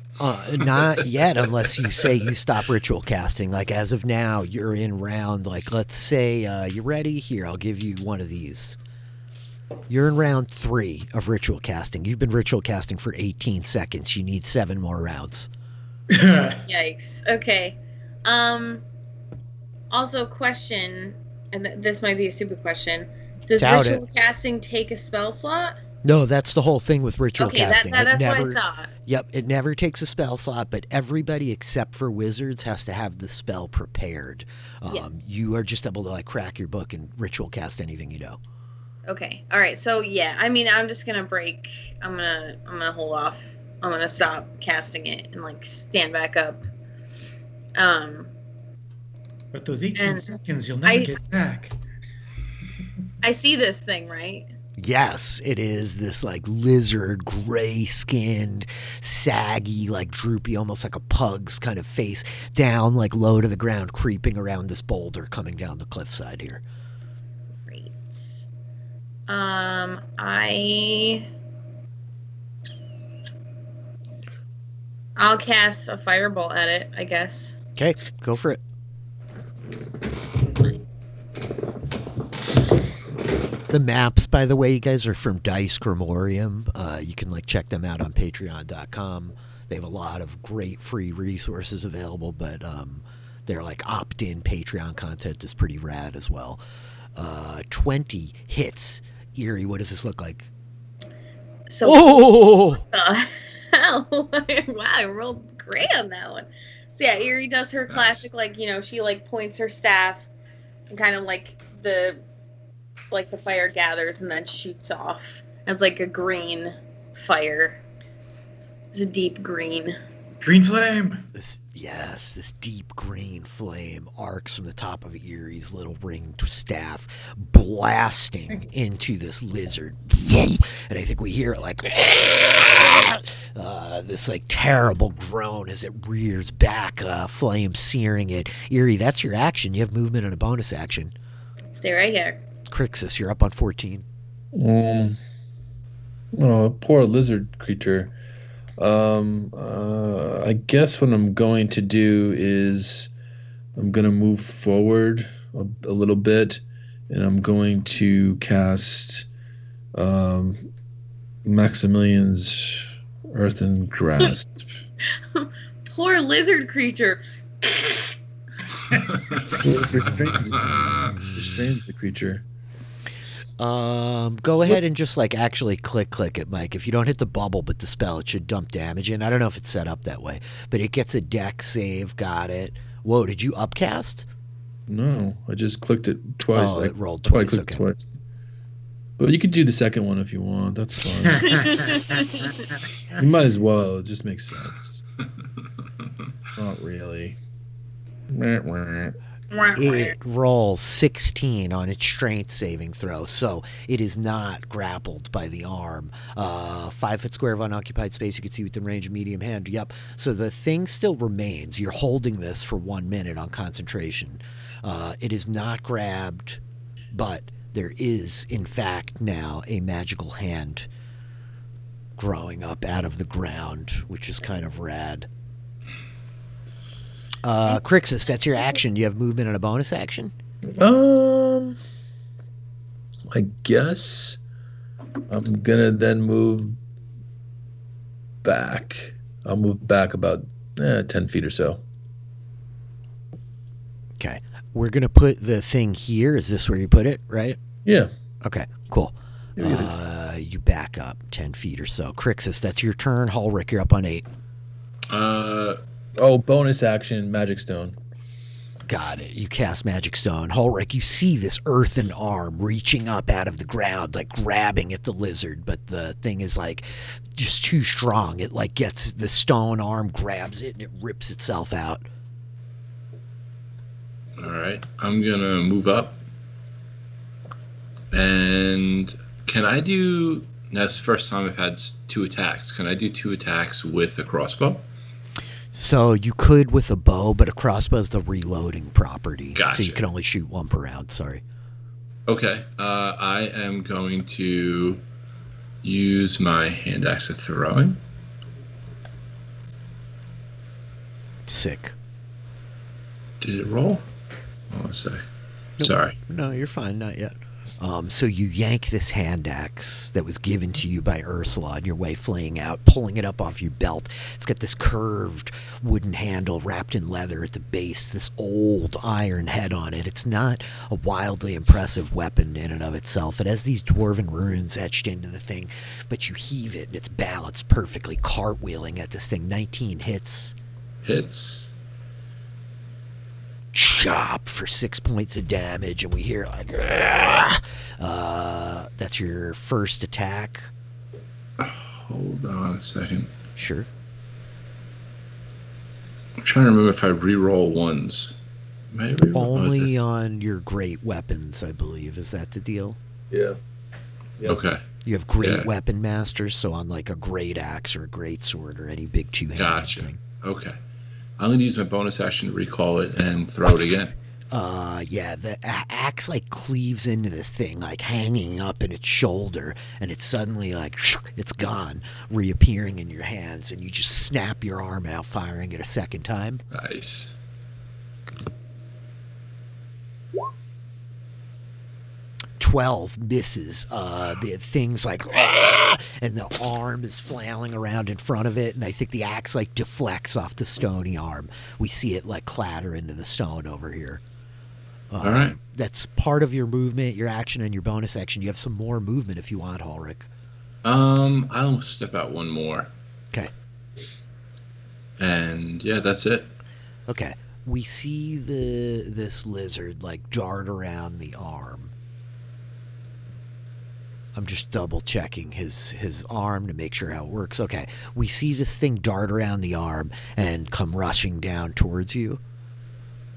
Not yet, unless you say you stop ritual casting. Like, as of now, you're in round, like, let's say, you ready? Here, I'll give you one of these. You're in round 3 of ritual casting. You've been ritual casting for 18 seconds. You need 7 more rounds. Yikes. Okay. Also, question, and this might be a stupid question. Does ritual casting take a spell slot? No, that's the whole thing with ritual casting. That's what I thought. Yep, it never takes a spell slot, but everybody except for wizards has to have the spell prepared. Yes. You are just able to like crack your book and ritual cast anything you know. Okay. All right. So yeah, I mean, I'm just gonna break. I'm gonna hold off. I'm gonna stop casting it and like stand back up. But those 18 seconds you'll never get back. I see this thing, right? Yes, it is this like lizard, gray-skinned, saggy, like droopy, almost like a pug's kind of face, down like low to the ground, creeping around this boulder coming down the cliffside here. Great. I'll cast a firebolt at it, I guess. Okay, go for it. The maps, by the way, you guys are from Dice Grimorium. You can like check them out on patreon.com. They have a lot of great free resources available, but their like opt-in Patreon content is pretty rad as well. 20 hits. Eerie, what does this look like? So what the hell? Wow, I rolled great on that one. So yeah, Eerie does her classic, like, you know, she like points her staff and kind of like the fire gathers and then shoots off. It's like a green fire. It's a deep green. Green flame. This deep green flame arcs from the top of Eerie's little ringed staff, blasting into this lizard. And I think we hear it like this like terrible groan as it rears back, flame searing it. Eerie, that's your action. You have movement and a bonus action. Stay right here. Crixus, you're up on 14. Oh, poor lizard creature. I guess what I'm going to do is I'm going to move forward a little bit, and I'm going to cast Maximilian's Earthen Grasp. Poor lizard creature. Restrains the creature. Go ahead and just like actually click it, Mike. If you don't hit the bubble but the spell, it should dump damage in. I don't know if it's set up that way, but it gets a dex save. Got it. Whoa, did you upcast? No, I just clicked it twice. Oh, it rolled twice. Okay. Twice. But you could do the second one if you want. That's fine. You might as well. It just makes sense. Not really. It rolls 16 on its strength saving throw, so it is not grappled by the arm. 5 foot square of unoccupied space you can see within range of medium hand. Yep. So the thing still remains. You're holding this for 1 minute on concentration. It is not grabbed, but there is, in fact, now a magical hand growing up out of the ground, which is kind of rad. Crixus, that's your action. Do you have movement and a bonus action? I guess I'm gonna then move back. I'll move back about 10 feet or so. Okay. We're going to put the thing here. Is this where you put it, right? Yeah. Okay, cool. You back up 10 feet or so. Crixus, that's your turn. Ulrich, you're up on 8. Bonus action, Magic Stone. Got it. You cast Magic Stone. Ulrich, you see this earthen arm reaching up out of the ground, like grabbing at the lizard, but the thing is like just too strong. It like gets the stone arm, grabs it, and it rips itself out. All right, I'm gonna move up, and can I do? That's the first time I've had 2 attacks. Can I do 2 attacks with a crossbow? So you could with a bow, but a crossbow is the reloading property. Gotcha. So you can only shoot 1 per round. Sorry. Okay, I am going to use my hand axe of throwing. Sick. Did it roll? Hold on a sec. Nope. Sorry. No, you're fine. Not yet. So you yank this hand axe that was given to you by Ursula on your way fleeing out, pulling it up off your belt. It's got this curved wooden handle wrapped in leather at the base, this old iron head on it. It's not a wildly impressive weapon in and of itself. It has these dwarven runes etched into the thing, but you heave it and it's balanced perfectly, cartwheeling at this thing. 19 hits. Hits. Chop for 6 points of damage, and we hear like, that's your first attack. Hold on a second. Sure. I'm trying to remember if I re-roll ones. Maybe only on your great weapons, I believe. Is that the deal? Yeah. Yes. Okay. You have great weapon masters, so on like a great axe or a great sword or any big two-handed thing. Okay. I'm going to use my bonus action to recall it and throw it again. Yeah, the axe like cleaves into this thing, like hanging up in its shoulder, and it's suddenly like, it's gone, reappearing in your hands, and you just snap your arm out, firing it a second time. Nice. "12 misses. The thing's like, and the arm is flailing around in front of it, and I think the axe like deflects off the stony arm. We see it like clatter into the stone over here. All right. That's part of your movement, your action, and your bonus action. You have some more movement if you want, Ulrich. I'll step out one more. Okay. And yeah, that's it. Okay. We see this lizard like dart around the arm. I'm just double checking his arm to make sure how it works. Okay. We see this thing dart around the arm and come rushing down towards you.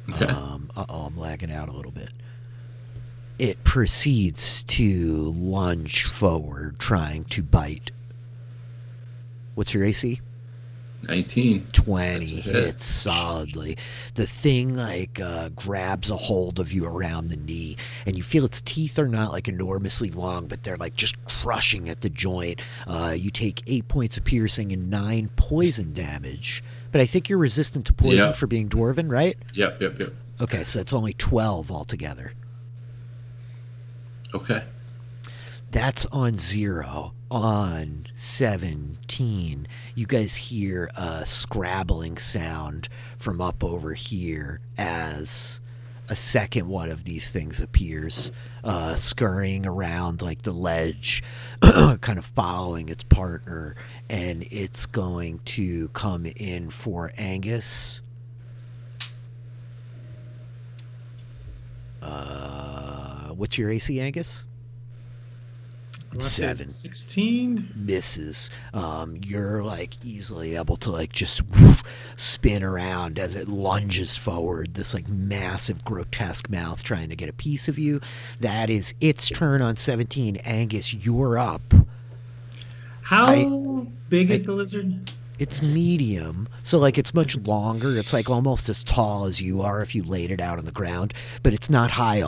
Okay. I'm lagging out a little bit. It proceeds to lunge forward, trying to bite. What's your AC? 19. 20 hits solidly. The thing like grabs a hold of you around the knee, and you feel its teeth are not like enormously long, but they're like just crushing at the joint. You take 8 points of piercing and 9 poison damage. But I think you're resistant to poison for being dwarven, right? Yep. Okay, so it's only 12 altogether. Okay. That's on 0. On 17, you guys hear a scrabbling sound from up over here as a second one of these things appears, scurrying around like the ledge, kind of following its partner, and it's going to come in for Angus. What's your AC, Angus? 7. 16 misses. You're like easily able to like just spin around as it lunges forward, this like massive grotesque mouth trying to get a piece of you. That is its turn on 17. Angus, you're up. How big is the lizard? It's medium, so like it's much longer. It's like almost as tall as you are if you laid it out on the ground, but it's not high